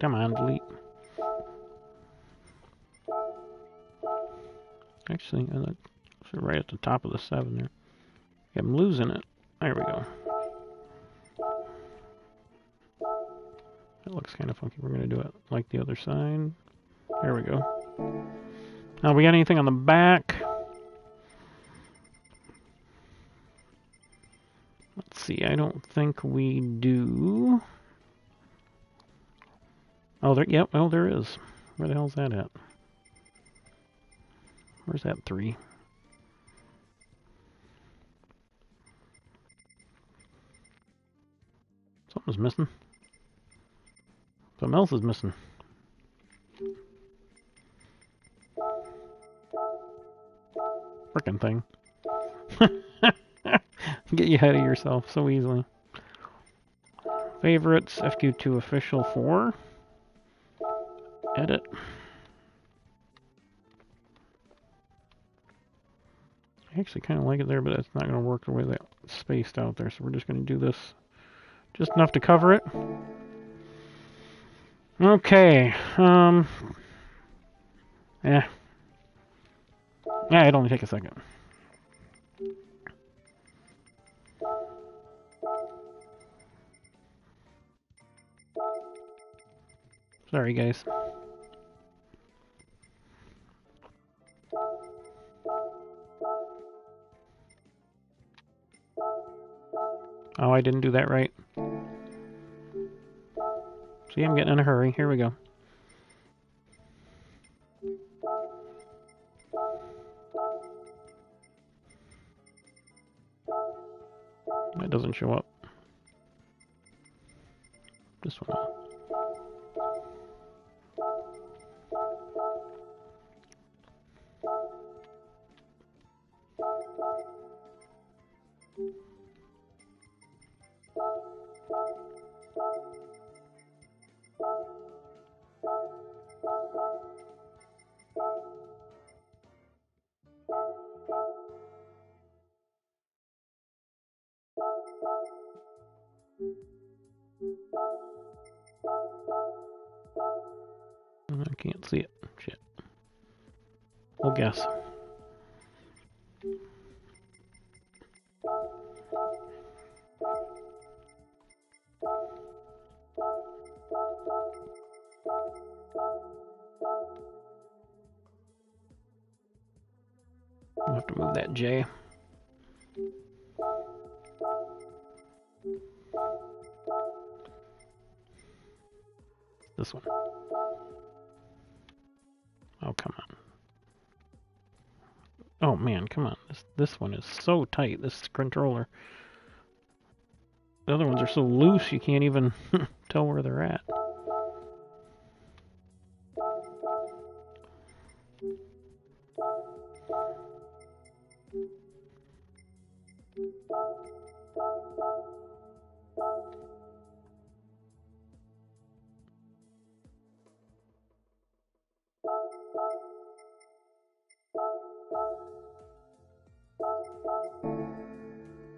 Come on, delete. Actually, right at the top of the 7 there. Yeah, I'm losing it. There we go. That looks kind of funky. We're going to do it like the other side. There we go. Now, we got anything on the back? Let's see. I don't think we do. Oh, there. Yep. Oh, there is. Where the hell's that at? Where's that 3? Something's missing. Something else is missing. Frickin' thing. Get you ahead of yourself so easily. Favorites, FQ2 official 4. Edit. I actually kind of like it there, but it's not going to work the way that it's spaced out there, so we're just going to do this just enough to cover it. Okay, yeah, it'll only take a second. Sorry, guys. Oh, I didn't do that right. See, I'm getting in a hurry. Here we go. That doesn't show up. This one. I can't see it. Shit. We'll guess. I'll have to move that J. This one. Oh, come on. Oh man, come on. This one is so tight, this controller. The other ones are so loose you can't even tell where they're at.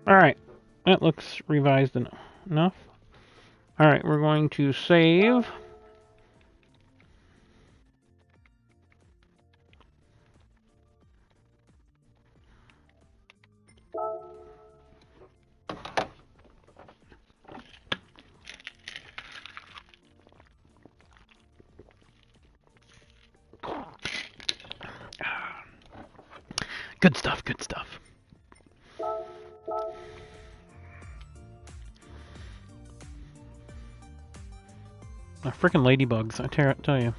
Alright, that looks revised enough. Alright, we're going to save. Good stuff, good stuff. Frickin' ladybugs, I tell you.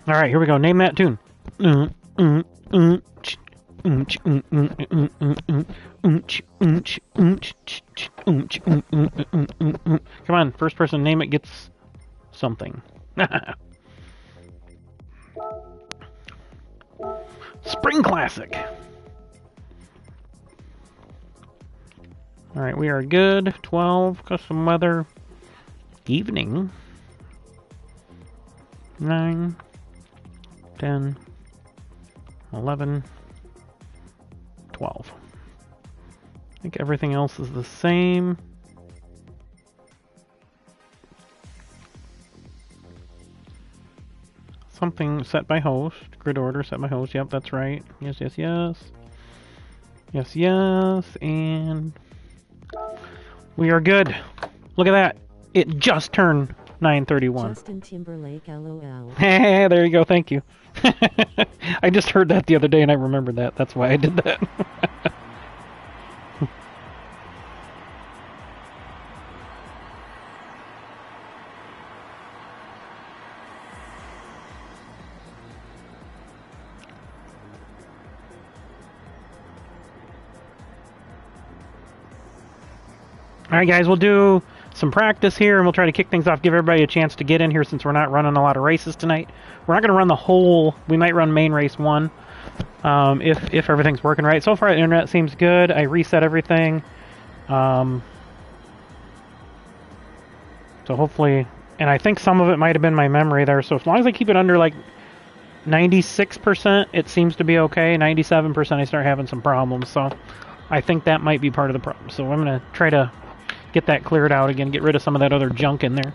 Alright, here we go. Name that tune. Come on, first person name it gets something. Spring Classic. Alright, we are good. 12, custom weather. Evening. 9, 10, 11, 12. I think everything else is the same. Something set by host. Grid order set by host. Yep, that's right. Yes, yes, yes. Yes, yes. And we are good. Look at that. It just turned 9:31. Justin Timberlake, LOL. There you go. Thank you. I just heard that the other day and I remembered that. That's why I did that. Alright guys, we'll do some practice here and we'll try to kick things off, give everybody a chance to get in here since we're not running a lot of races tonight. We're not going to run the whole, we might run main race 1 if everything's working right. So far the internet seems good. I reset everything. So hopefully, and I think some of it might have been my memory there, so as long as I keep it under like 96%, it seems to be okay. 97% I start having some problems, so I think that might be part of the problem. So I'm going to try to get that cleared out again, get rid of some of that other junk in there.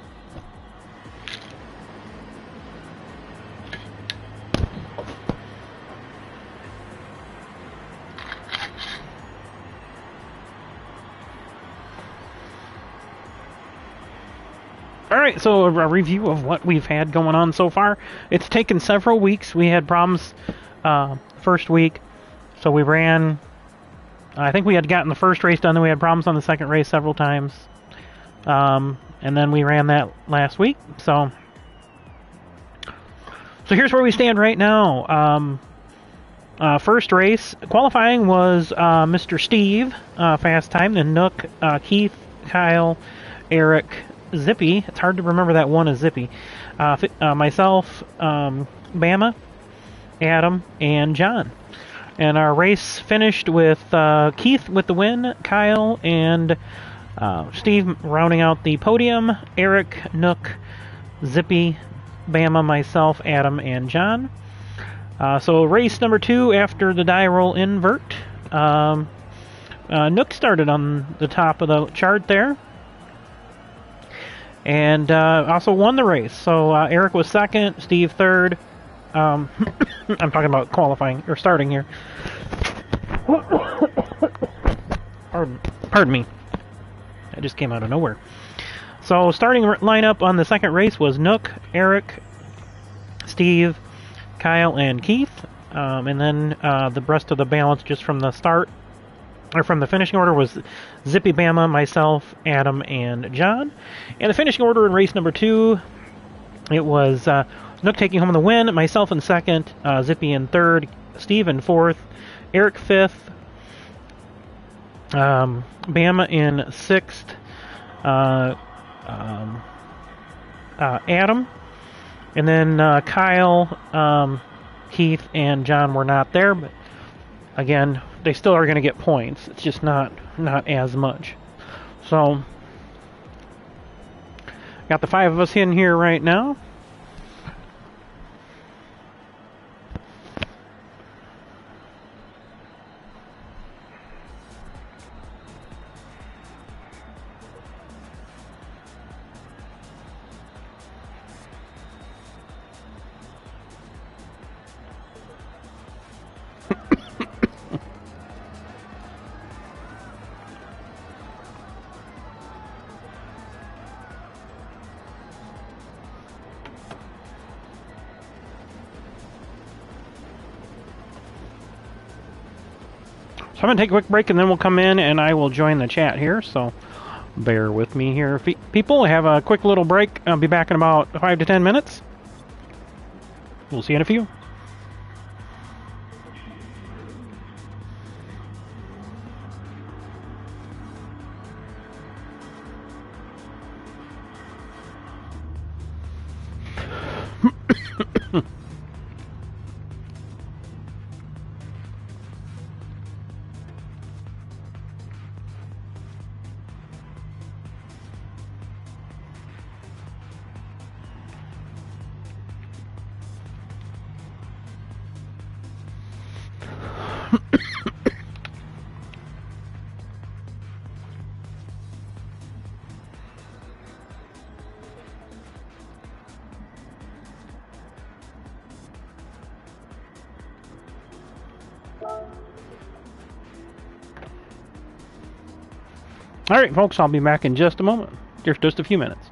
Alright, so a review of what we've had going on so far. It's taken several weeks. We had problems first week, so we ran... I think we had gotten the first race done, then we had problems on the second race several times. And then we ran that last week. So here's where we stand right now. First race, qualifying was Mr. Steve, fast time, then Nook, Keith, Kyle, Eric, Zippy. It's hard to remember that one as Zippy. Myself, Bama, Adam, and John. And our race finished with Keith with the win, Kyle and Steve rounding out the podium, Eric, Nook, Zippy, Bama, myself, Adam, and John. So race number 2 after the die roll invert. Nook started on the top of the chart there. And also won the race. So Eric was second, Steve third. I'm talking about qualifying, or starting here. Pardon me. That just came out of nowhere. So starting lineup on the second race was Nook, Eric, Steve, Kyle, and Keith. and then the rest of the balance just from the start, or from the finishing order, was Zippy, Bama, myself, Adam, and John. And the finishing order in race number 2, it was Nook taking home the win, myself in second, Zippy in third, Steve in fourth, Eric fifth, Bama in sixth, Adam, and then Kyle, Keith, and John were not there, but again, they still are going to get points. It's just not as much. So, got the 5 of us in here right now. So I'm going to take a quick break and then we'll come in and I will join the chat here. So bear with me here. People, have a quick little break. I'll be back in about 5 to 10 minutes. We'll see you in a few. All right, folks, I'll be back in just a moment. Just a few minutes.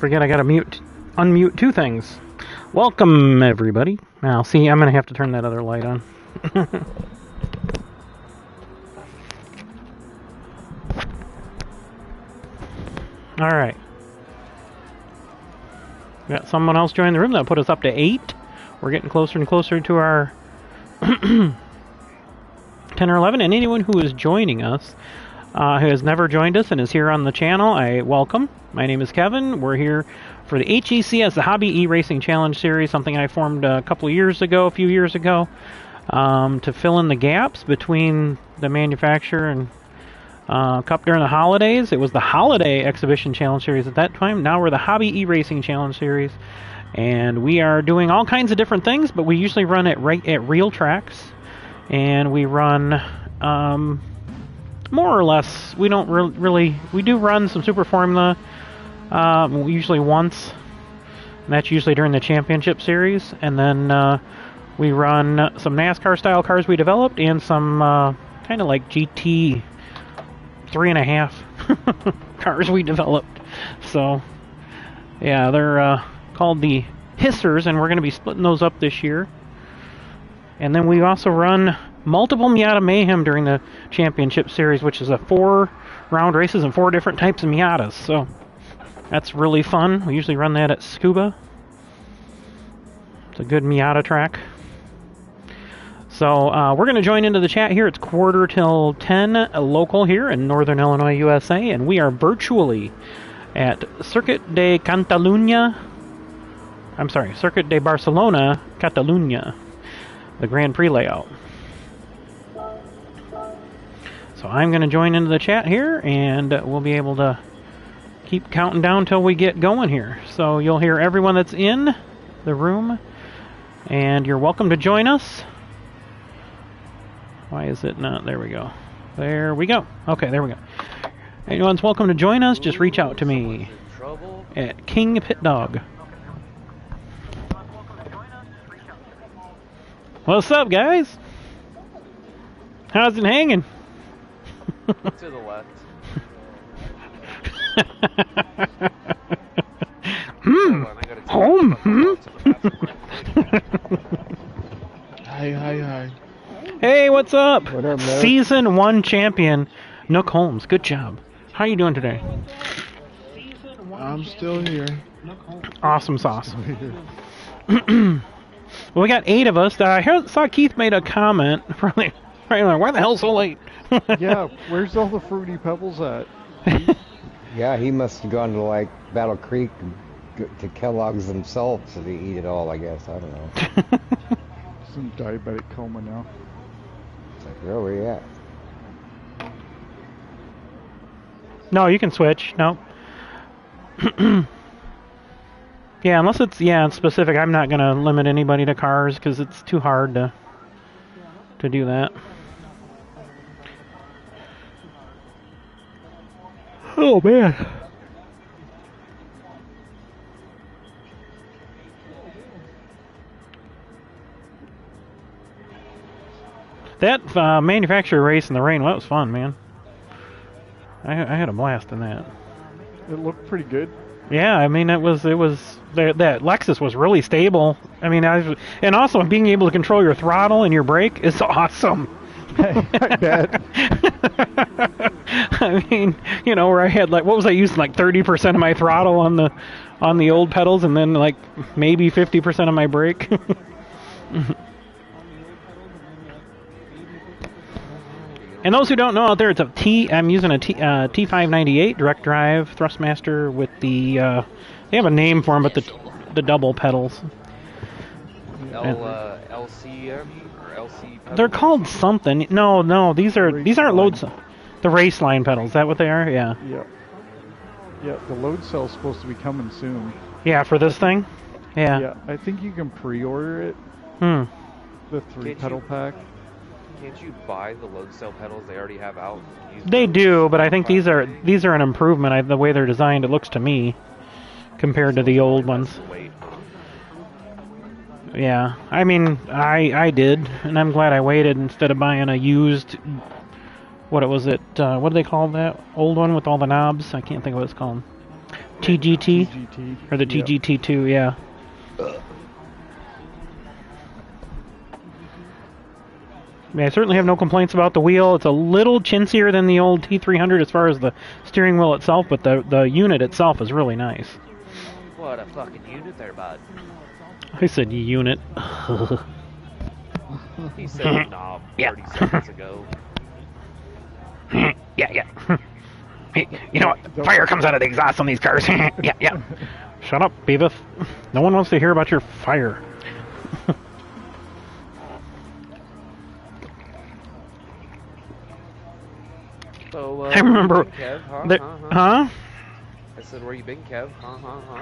forget I gotta unmute two things. Welcome, everybody. Now, see, I'm gonna have to turn that other light on. Alright. Got someone else join the room. That'll put us up to 8. We're getting closer and closer to our 10 or 11. And anyone who is joining us who has never joined us and is here on the channel, I welcome. My name is Kevin. We're here for the HECS, the Hobby E-Racing Challenge Series, something I formed a few years ago, to fill in the gaps between the manufacturer and Cup during the holidays. It was the Holiday Exhibition Challenge Series at that time. Now we're the Hobby E-Racing Challenge Series, and we are doing all kinds of different things, but we usually run it right at real tracks, and we run more or less. We don't really. We do run some Super Formula, usually once, and that's usually during the Championship Series, and then we run some NASCAR style cars we developed and some kind of like GT 3.5 cars we developed. So yeah, they're called the Hissers, and we're going to be splitting those up this year. And then we also run multiple Miata Mayhem during the Championship Series, which is a 4-round races and 4 different types of Miatas. So that's really fun. We usually run that at Scuba. It's a good Miata track. So we're going to join into the chat here. It's 10:15 local here in Northern Illinois, USA, and we are virtually at Circuit de Barcelona, Catalunya, the Grand Prix layout. So I'm going to join into the chat here, and we'll be able to keep counting down until we get going here. So you'll hear everyone that's in the room, and you're welcome to join us. Why is it not? There we go. There we go. Okay, there we go. Anyone's welcome to join us. Just reach out to me at KingPittDawg. What's up, guys? How's it hanging? To the left. Home. Hi. Hey, what's up? What up, man? Season1 Champion, Nook Holmes. Good job. How you doing today? I'm still here. Awesome sauce. Well, we got 8 of us. I saw Keith made a comment. Right, why the hell so late? Yeah, where's all the Fruity Pebbles at? Yeah, he must have gone to like Battle Creek to Kellogg's themselves to eat it all, I guess. I don't know. He's in diabetic coma now. It's like, where were you at? No, you can switch. No. Yeah, unless it's specific. I'm not gonna limit anybody to cars because it's too hard to do that. Oh man. That manufacturer race in the rain, well, that was fun, man. I had a blast in that. It looked pretty good. Yeah, I mean, that Lexus was really stable. I mean, and also being able to control your throttle and your brake is awesome. I bet. I mean, you know, where I had what was I using, 30% of my throttle on the old pedals, and then maybe 50% of my brake. And those who don't know out there, I'm using a T598 direct drive Thrustmaster with the, they have a name for them, but the double pedals. LC or LC pedals? They're called something. No, these aren't loads. The race line pedals, is that what they are? Yeah. Yeah, the load cell's supposed to be coming soon. Yeah, for this thing? Yeah. Yeah, I think you can pre-order it. The 3-pedal pack. Can't you buy the load cell pedals they already have out? They do, but I think these are an improvement. The way they're designed, it looks to me, compared to the old ones. Yeah, I mean, I did, and I'm glad I waited instead of buying a used. What do they call that old one with all the knobs? I can't think of what it's called. TGT TGT. or the Yep. TGT2, yeah. Yeah, I certainly have no complaints about the wheel. It's a little chintzier than the old T300 as far as the steering wheel itself, but the unit itself is really nice. What a fucking unit there, bud. I said unit. He said knob 30 seconds ago. Yeah. Hey, you know what? Fire comes out of the exhaust on these cars. Yeah. Shut up, Beavis. No one wants to hear about your fire. So, I remember. where you been, Kev? Huh? I said, where you been, Kev?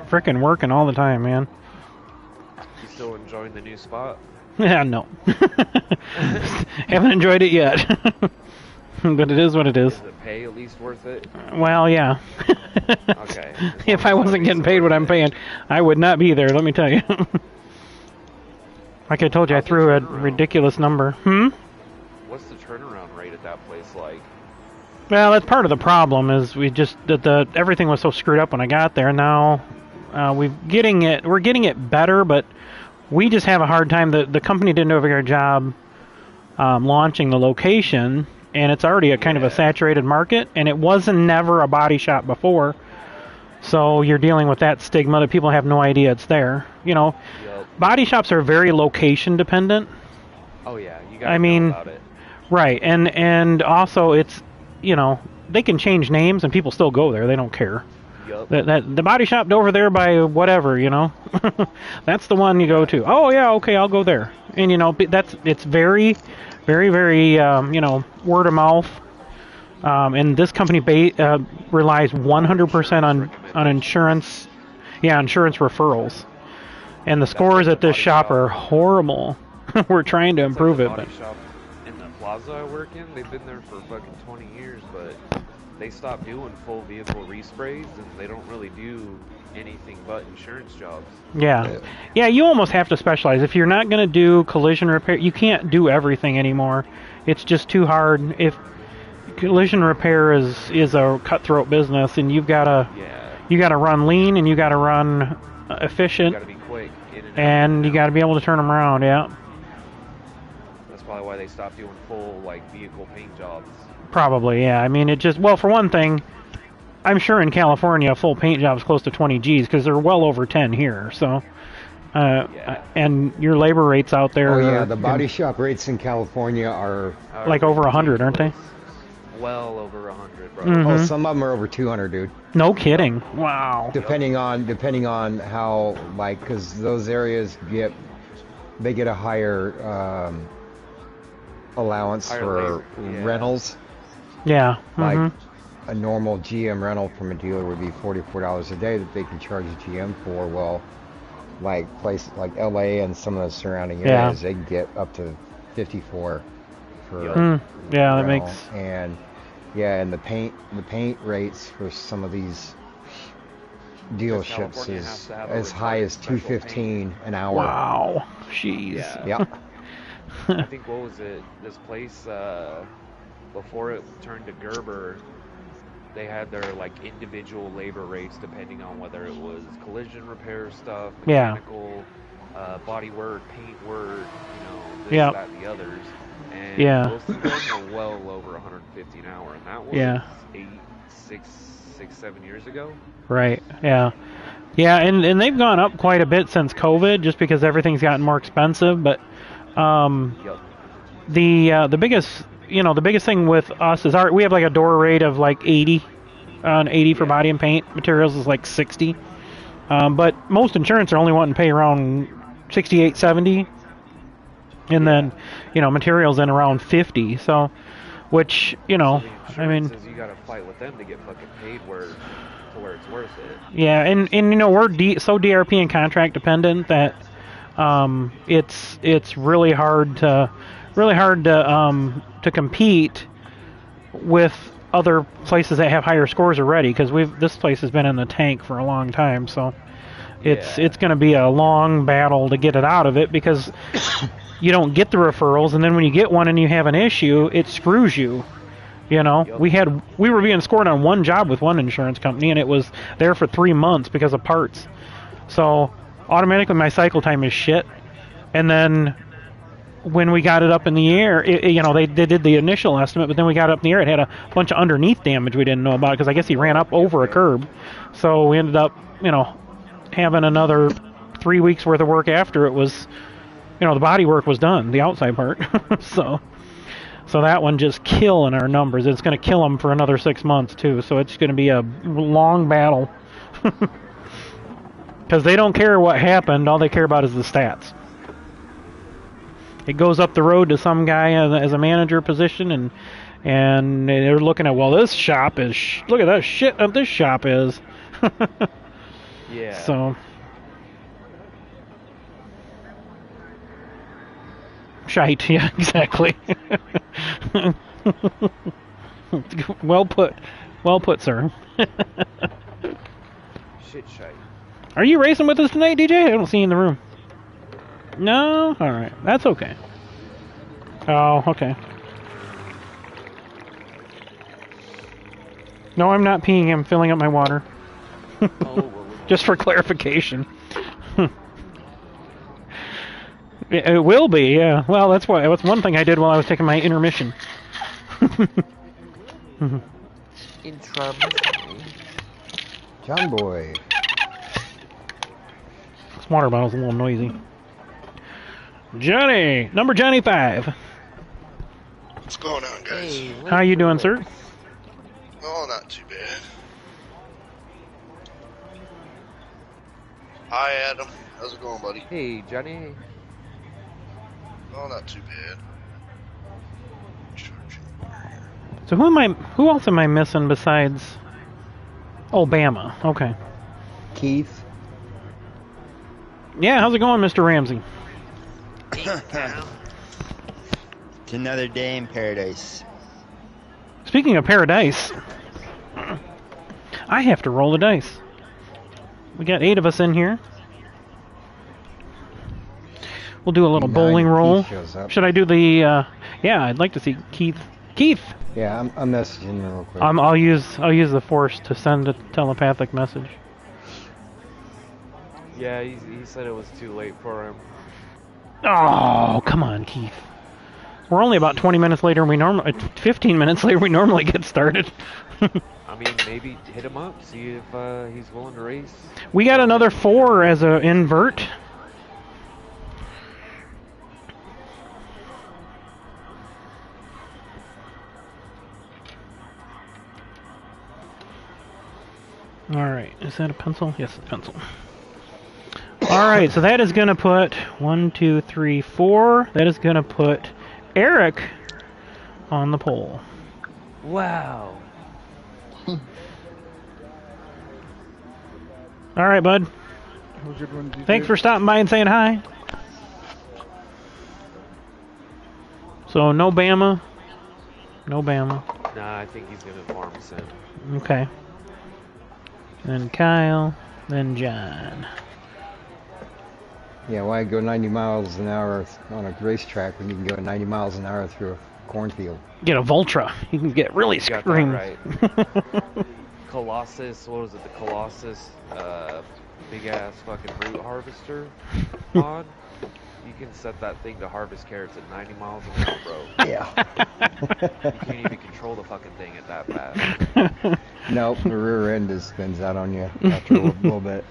Frickin' working all the time, man. You still enjoying the new spot? Yeah, no. Haven't enjoyed it yet. But it is what it is. Is the pay at least worth it? Well, yeah. Okay. If I wasn't getting paid what I'm paying, I would not be there, let me tell you. Like I told you, I How's the threw a turnaround? ridiculous number. What's the turnaround rate at that place like? Well, that's part of the problem. Is we just the everything was so screwed up when I got there. Now we're getting it better, but we just have a hard time. The company didn't do a very good job launching the location, and it's already a kind of a saturated market, and it wasn't never a body shop before. So you're dealing with that stigma that people have no idea it's there. You know, Yep. body shops are very location dependent. Oh yeah, you gotta I mean, know about it. Right, and also it's, you know, they can change names and people still go there. They don't care. Yup. The body shop over there by whatever, you know, that's the one you go to. Oh yeah, okay, I'll go there. And you know, it's very, very, very, you know, word of mouth. And this company relies 100% on insurance. Yeah, insurance referrals. And the scores like at the this body shop shop. are horrible. We're trying to It's improve like it, the but body shop in the plaza I work in, they've been there for fucking 20 years, but they stopped doing full vehicle resprays, and they don't really do anything but insurance jobs. yeah, you almost have to specialize. If you're not going to do collision repair, you can't do everything anymore. It's just too hard. If collision repair is a cutthroat business, and you gotta run lean, and you gotta run You efficient, gotta be quick in and out. and you gotta be able to turn them around. Yeah, That's probably why they stopped doing full like vehicle paint jobs. probably. Yeah, I mean, it just, well, for one thing, I'm sure in California a full paint job is close to 20 G's because they're well over 10 here. So, and your labor rates out there. Oh yeah, are the body shop rates in California are. like over 100, aren't they? Well over 100, bro. Mhm. Oh, some of them are over 200, dude. No kidding. Wow. Depending on how, like, because those areas get a higher allowance Higher for labor, yeah. rentals. Yeah. Like Mhm. a normal GM rental from a dealer would be $44 a day that they can charge a GM for. Well, like places like LA and some of the surrounding Yeah. areas, they can get up to 54 for Yeah, that rental. makes. And and the paint rates for some of these dealerships California has is to have a as high as special paint. $215 an hour. Wow. Jeez. Yeah. Yeah. I think, what was it? This place, before it turned to Gerber, they had their like individual labor rates depending on whether it was collision repair stuff, Yeah. mechanical, body work, paint work, you know, this, Yeah. that, and the others. And Yeah. most of them were well over 150 an hour, and that was Yeah. 7 years ago. Right. Yeah. Yeah, and they've gone up quite a bit since COVID, just because everything's gotten more expensive. But Yep. the biggest thing with us is we have like a door rate of like 80, 80 for body and paint. Materials is like 60. But most insurance are only wanting to pay around 68, 70. And then, materials in around 50. So, which, So the I mean, insurance is you gotta fight with them to get fucking paid where it's worth it. yeah, and we're so DRP and contract dependent that it's really hard to compete with other places that have higher scores already, because this place has been in the tank for a long time. So it's going to be a long battle to get it out of it, because you don't get the referrals, and then when you get one and you have an issue, it screws you. You know, Yup. we were being scored on one job with one insurance company, and it was there for 3 months because of parts. So automatically my cycle time is shit. And then when we got it up in the air, you know, they did the initial estimate, but then we got it up in the air. It had a bunch of underneath damage we didn't know about because I guess he ran up over a curb. So we ended up, you know, having another 3 weeks worth of work after it was, you know, the body work was done, the outside part. So that one just killing our numbers. It's going to kill them for another 6 months too. So it's going to be a long battle because they don't care what happened. All they care about is the stats. It goes up the road to some guy as a manager position, and they're looking at, well, this shop is look at that shit that this shop is. Yeah. So shite, yeah, exactly. Well put, sir. Shit shite. Are you racing with us tonight, DJ? I don't see you in the room. No? Alright. That's okay. Oh, okay. No, I'm not peeing. I'm filling up my water. Oh, well, Just for clarification. It will be, yeah. Well, that's one thing I did while I was taking my intermission. John Boy. This water bottle's a little noisy. Johnny! Number Johnny 5. What's going on, guys? Hey, How you doing, sir? Oh, not too bad. Hi, Adam. How's it going, buddy? Hey, Johnny. Oh, not too bad. So who else am I missing besides Obama? Okay. Keith. Yeah, how's it going, Mr. Ramsey? It's another day in paradise. Speaking of paradise, I have to roll the dice. We got 8 of us in here. We'll do a little bowling roll. Should I do the? Yeah, I'd like to see Keith. Keith. Yeah, I'm messaging him real quick. I'll use the Force to send a telepathic message. Yeah, he said it was too late for him. Oh, come on, Keith. We're only about 20 minutes later. 15 minutes later, we normally get started. I mean, maybe hit him up, see if he's willing to race. We got another 4 as a invert. Alright, is that a pencil? Yes, it's a pencil. Alright, so that is going to put 1, 2, 3, 4. That is going to put Eric on the pole. Wow. Alright, bud. Have a good one, DJ. Thanks for stopping by and saying hi. So, no Bama. No Bama. Nah, I think he's gonna farm us in. Okay. Then Kyle. Then John. Yeah, why go 90 miles an hour on a racetrack when you can go 90 miles an hour through a cornfield? Get a Voltra. You can get really You got screamed. that right. Colossus, what was it? The Colossus, big ass fucking root harvester mod. You can set that thing to harvest carrots at 90 miles an hour, bro. Yeah. You can't even control the fucking thing at that fast. Nope, the rear end just spins out on you after a little bit.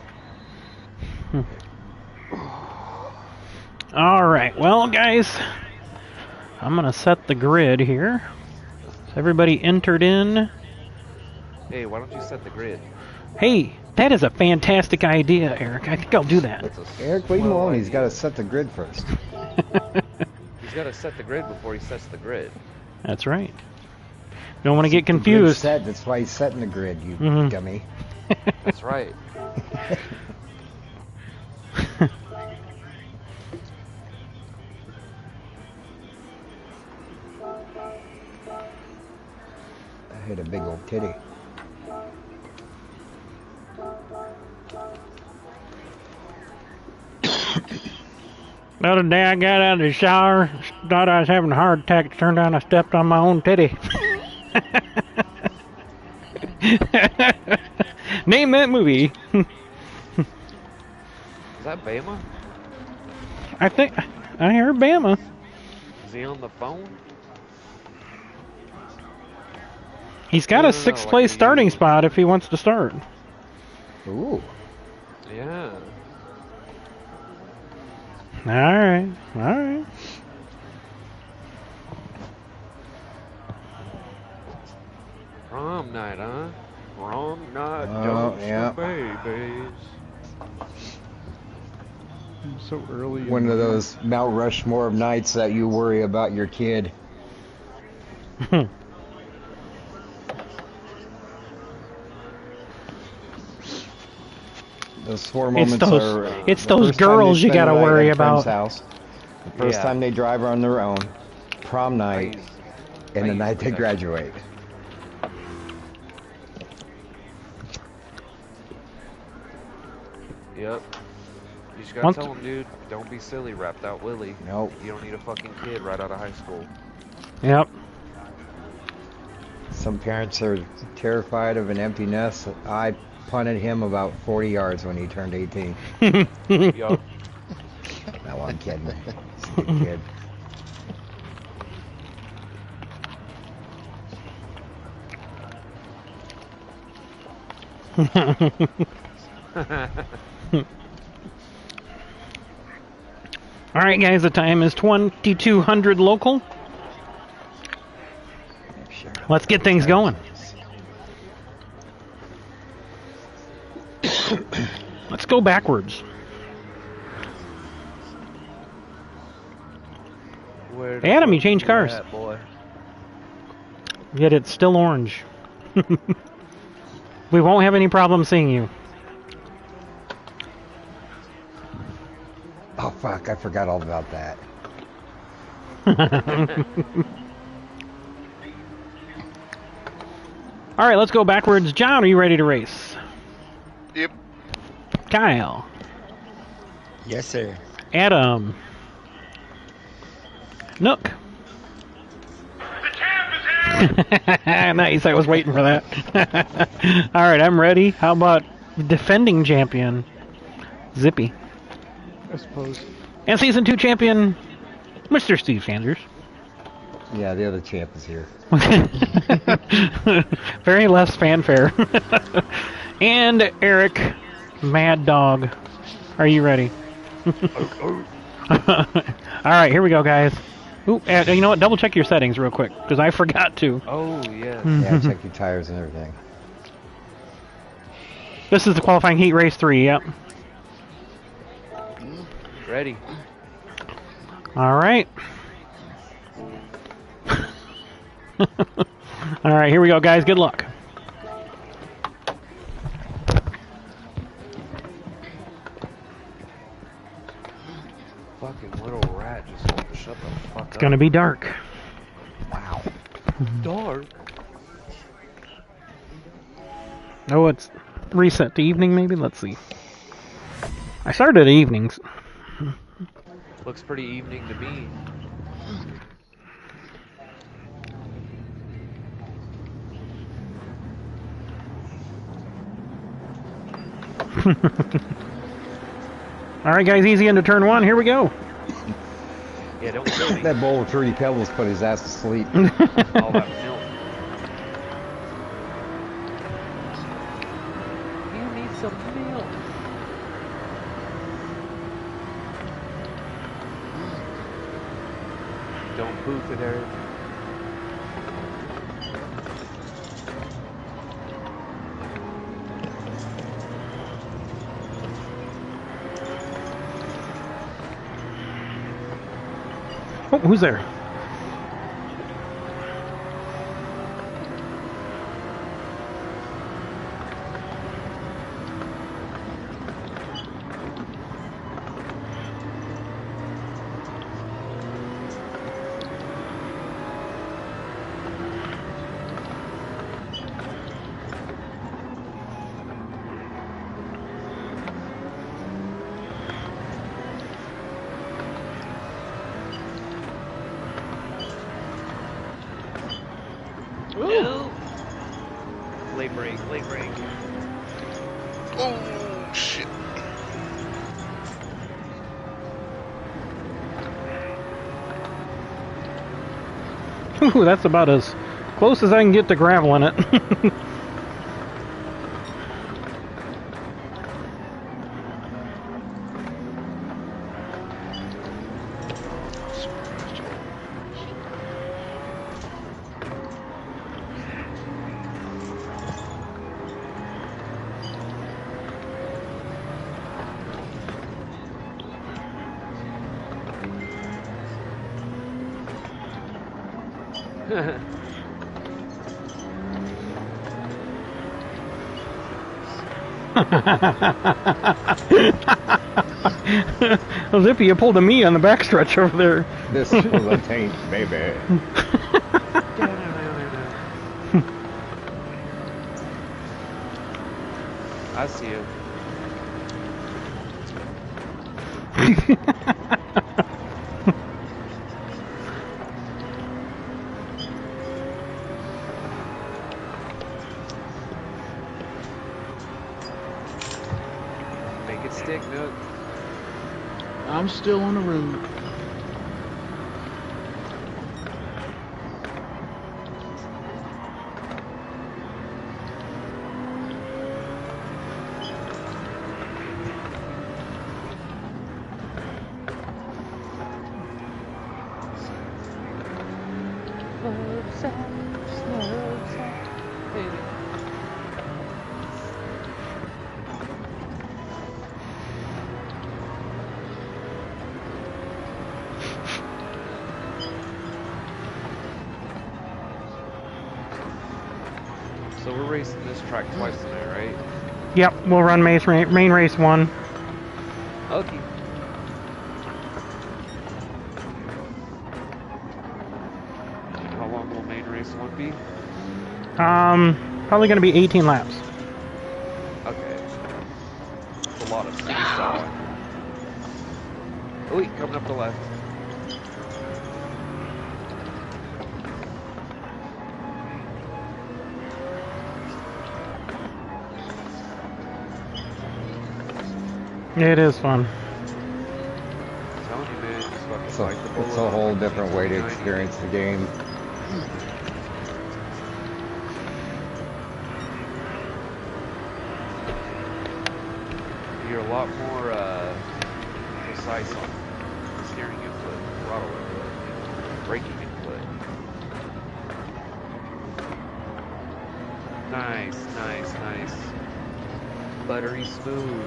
Alright, well, guys, I'm going to set the grid here. So everybody entered in. Hey, why don't you set the grid? Hey, that is a fantastic idea, Eric. I think I'll do that. That's a Eric, leave him swell alone. He's idea. got to set the grid first. He's got to set the grid before he sets the grid. That's right. Don't want to get The grid's confused. set, that's why he's setting the grid, you dummy. That's right. I hit a big old titty. The other day I got out of the shower, thought I was having a heart attack. Turned out I stepped on my own titty. Name that movie. Is that Bama? I think I heard Bama. Is he on the phone? He's got No, a no, no, sixth like place he- starting spot if he wants to start. Ooh. Yeah. All right, all right. Prom night, huh? Prom night, Oh, just yeah. for babies. So early. One of those Mount Rushmore of nights that you worry about your kid. Those 4 moments are. It's the those first time girls they you spend gotta the night worry at a friend's about. House, the first Yeah. time they drive on their own, prom night, and the I night they use graduate. Yep. You just gotta Once- tell him, dude, don't be silly, wrapped out Willie. Nope. You don't need a fucking kid right out of high school. Yep. Some parents are terrified of an empty nest. I punted him about 40 yards when he turned 18. Yup. No, I'm kidding. He's a good kid. All right, guys. The time is 2200 local. Sure. Let's get things going. Let's go backwards. Where the Adam, you fuck changed cars. at, boy? Yet it's still orange. We won't have any problem seeing you. Oh, fuck. I forgot all about that. All right, let's go backwards. John, are you ready to race? Yep. Kyle, Yes, sir. Adam, Nook. Nice, I was waiting for that. All right, I'm ready. How about defending champion, Zippy, I suppose. and Season 2 champion, Mr. Steve Sanders. Yeah, the other champ is here. Very less fanfare. And Eric, Mad Dog. Are you ready? All right, here we go, guys. Ooh, you know what? Double check your settings real quick, because I forgot to. Oh, yeah. Yeah, check your tires and everything. This is the qualifying heat race 3, yep. Ready. All right. All right, here we go, guys. Good luck. Fucking little rat just won't shut the fuck up. It's going to be dark. Wow. Dark. Oh, it's reset to evening, maybe? Let's see. I started at evenings. Looks pretty evening to me. All right, guys, easy into turn 1. Here we go. Yeah, don't kill me. That bowl with 30 pebbles put his ass to sleep. All that milk. You need some milk. Don't booth it, Eric. Oh, who's there? late break. Oh, shit. Ooh, that's about as close as I can get to graveling it. Well, Zippy, you pulled a me on the backstretch over there. This is the tank, baby. I see you. Make it stick, Nook. I'm still on the road. So we're racing this track twice tonight, right? Yep, we'll run main race 1. Okay. How long will main race 1 be? Probably going to be 18 laps. Okay. That's a lot of seesaw. Oh, wait, coming up the left. It is fun. I'm telling you, man, just fucking So bite the bullet. it's a whole different way to experience the game. You're a lot more precise on the steering input, throttle input, braking input. Nice, nice, nice. Buttery smooth.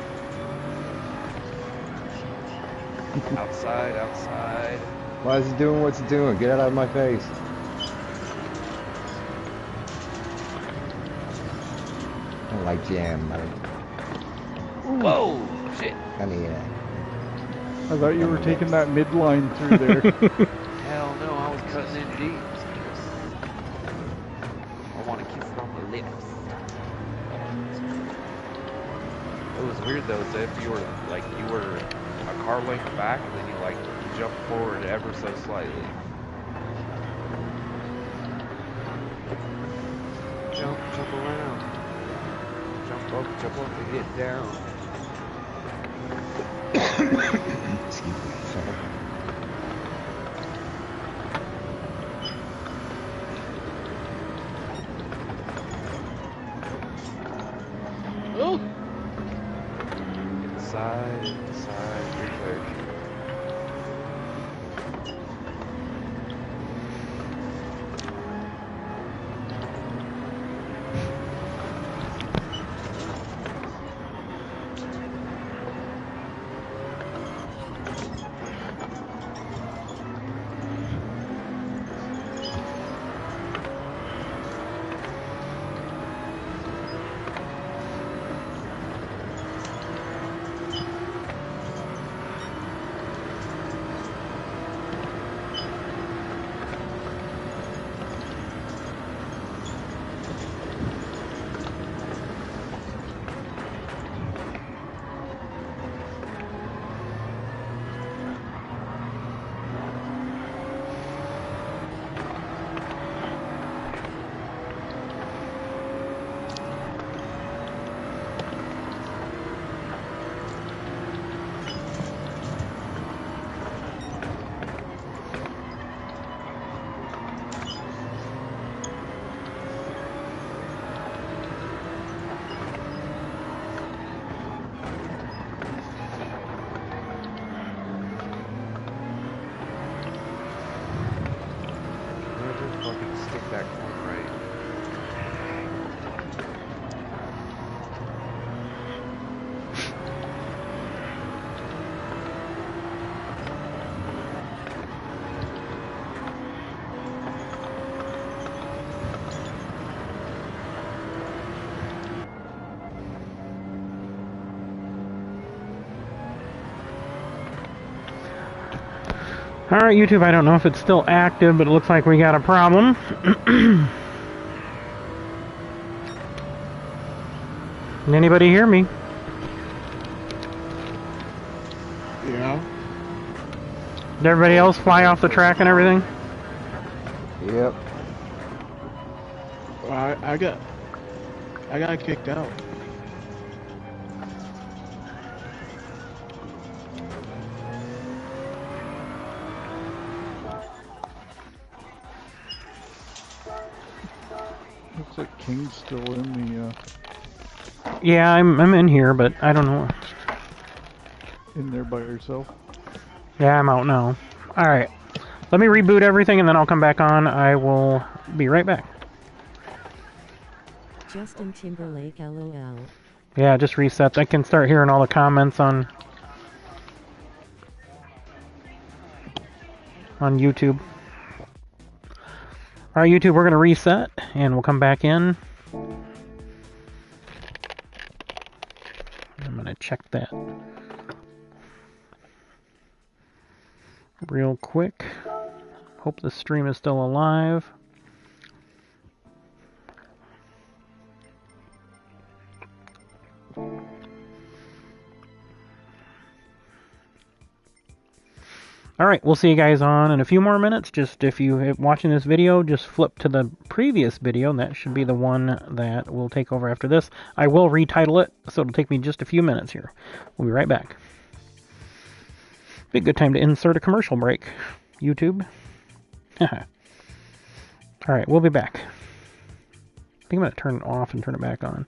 Outside, outside. Why is it doing what it's doing? Get out of my face. I like jam. Whoa, shit. I mean, I thought you were taking that midline through there. Hell no, I was cutting in deep. I want to kiss it on the lips. It was weird though, as if you were a car length back and then you like jump forward ever so slightly. Jump around. Jump up and hit down. excuse me. Sorry. Oh! Inside, you're clear. Alright, YouTube, I don't know if it's still active, but it looks like we got a problem. Anybody hear me? Yeah. Did everybody else fly off the track and everything? Yep. I got kicked out. Looks like King's still in the Yeah, I'm in here, but I don't know. in there by yourself. Yeah, I'm out now. Alright. Let me reboot everything and then I'll come back on. I will be right back. Justin Timberlake LOL. Yeah, just reset. I can start hearing all the comments on YouTube. Alright, YouTube, we're going to reset and we'll come back in. I'm going to check that real quick. Hope the stream is still alive. Alright, we'll see you guys on in a few more minutes. Just if you're watching this video, just flip to the previous video. And that should be the one that will take over after this. I will retitle it, so it'll take me just a few minutes here. We'll be right back. Be a good time to insert a commercial break, YouTube. Alright, we'll be back. I think I'm going to turn it off and turn it back on.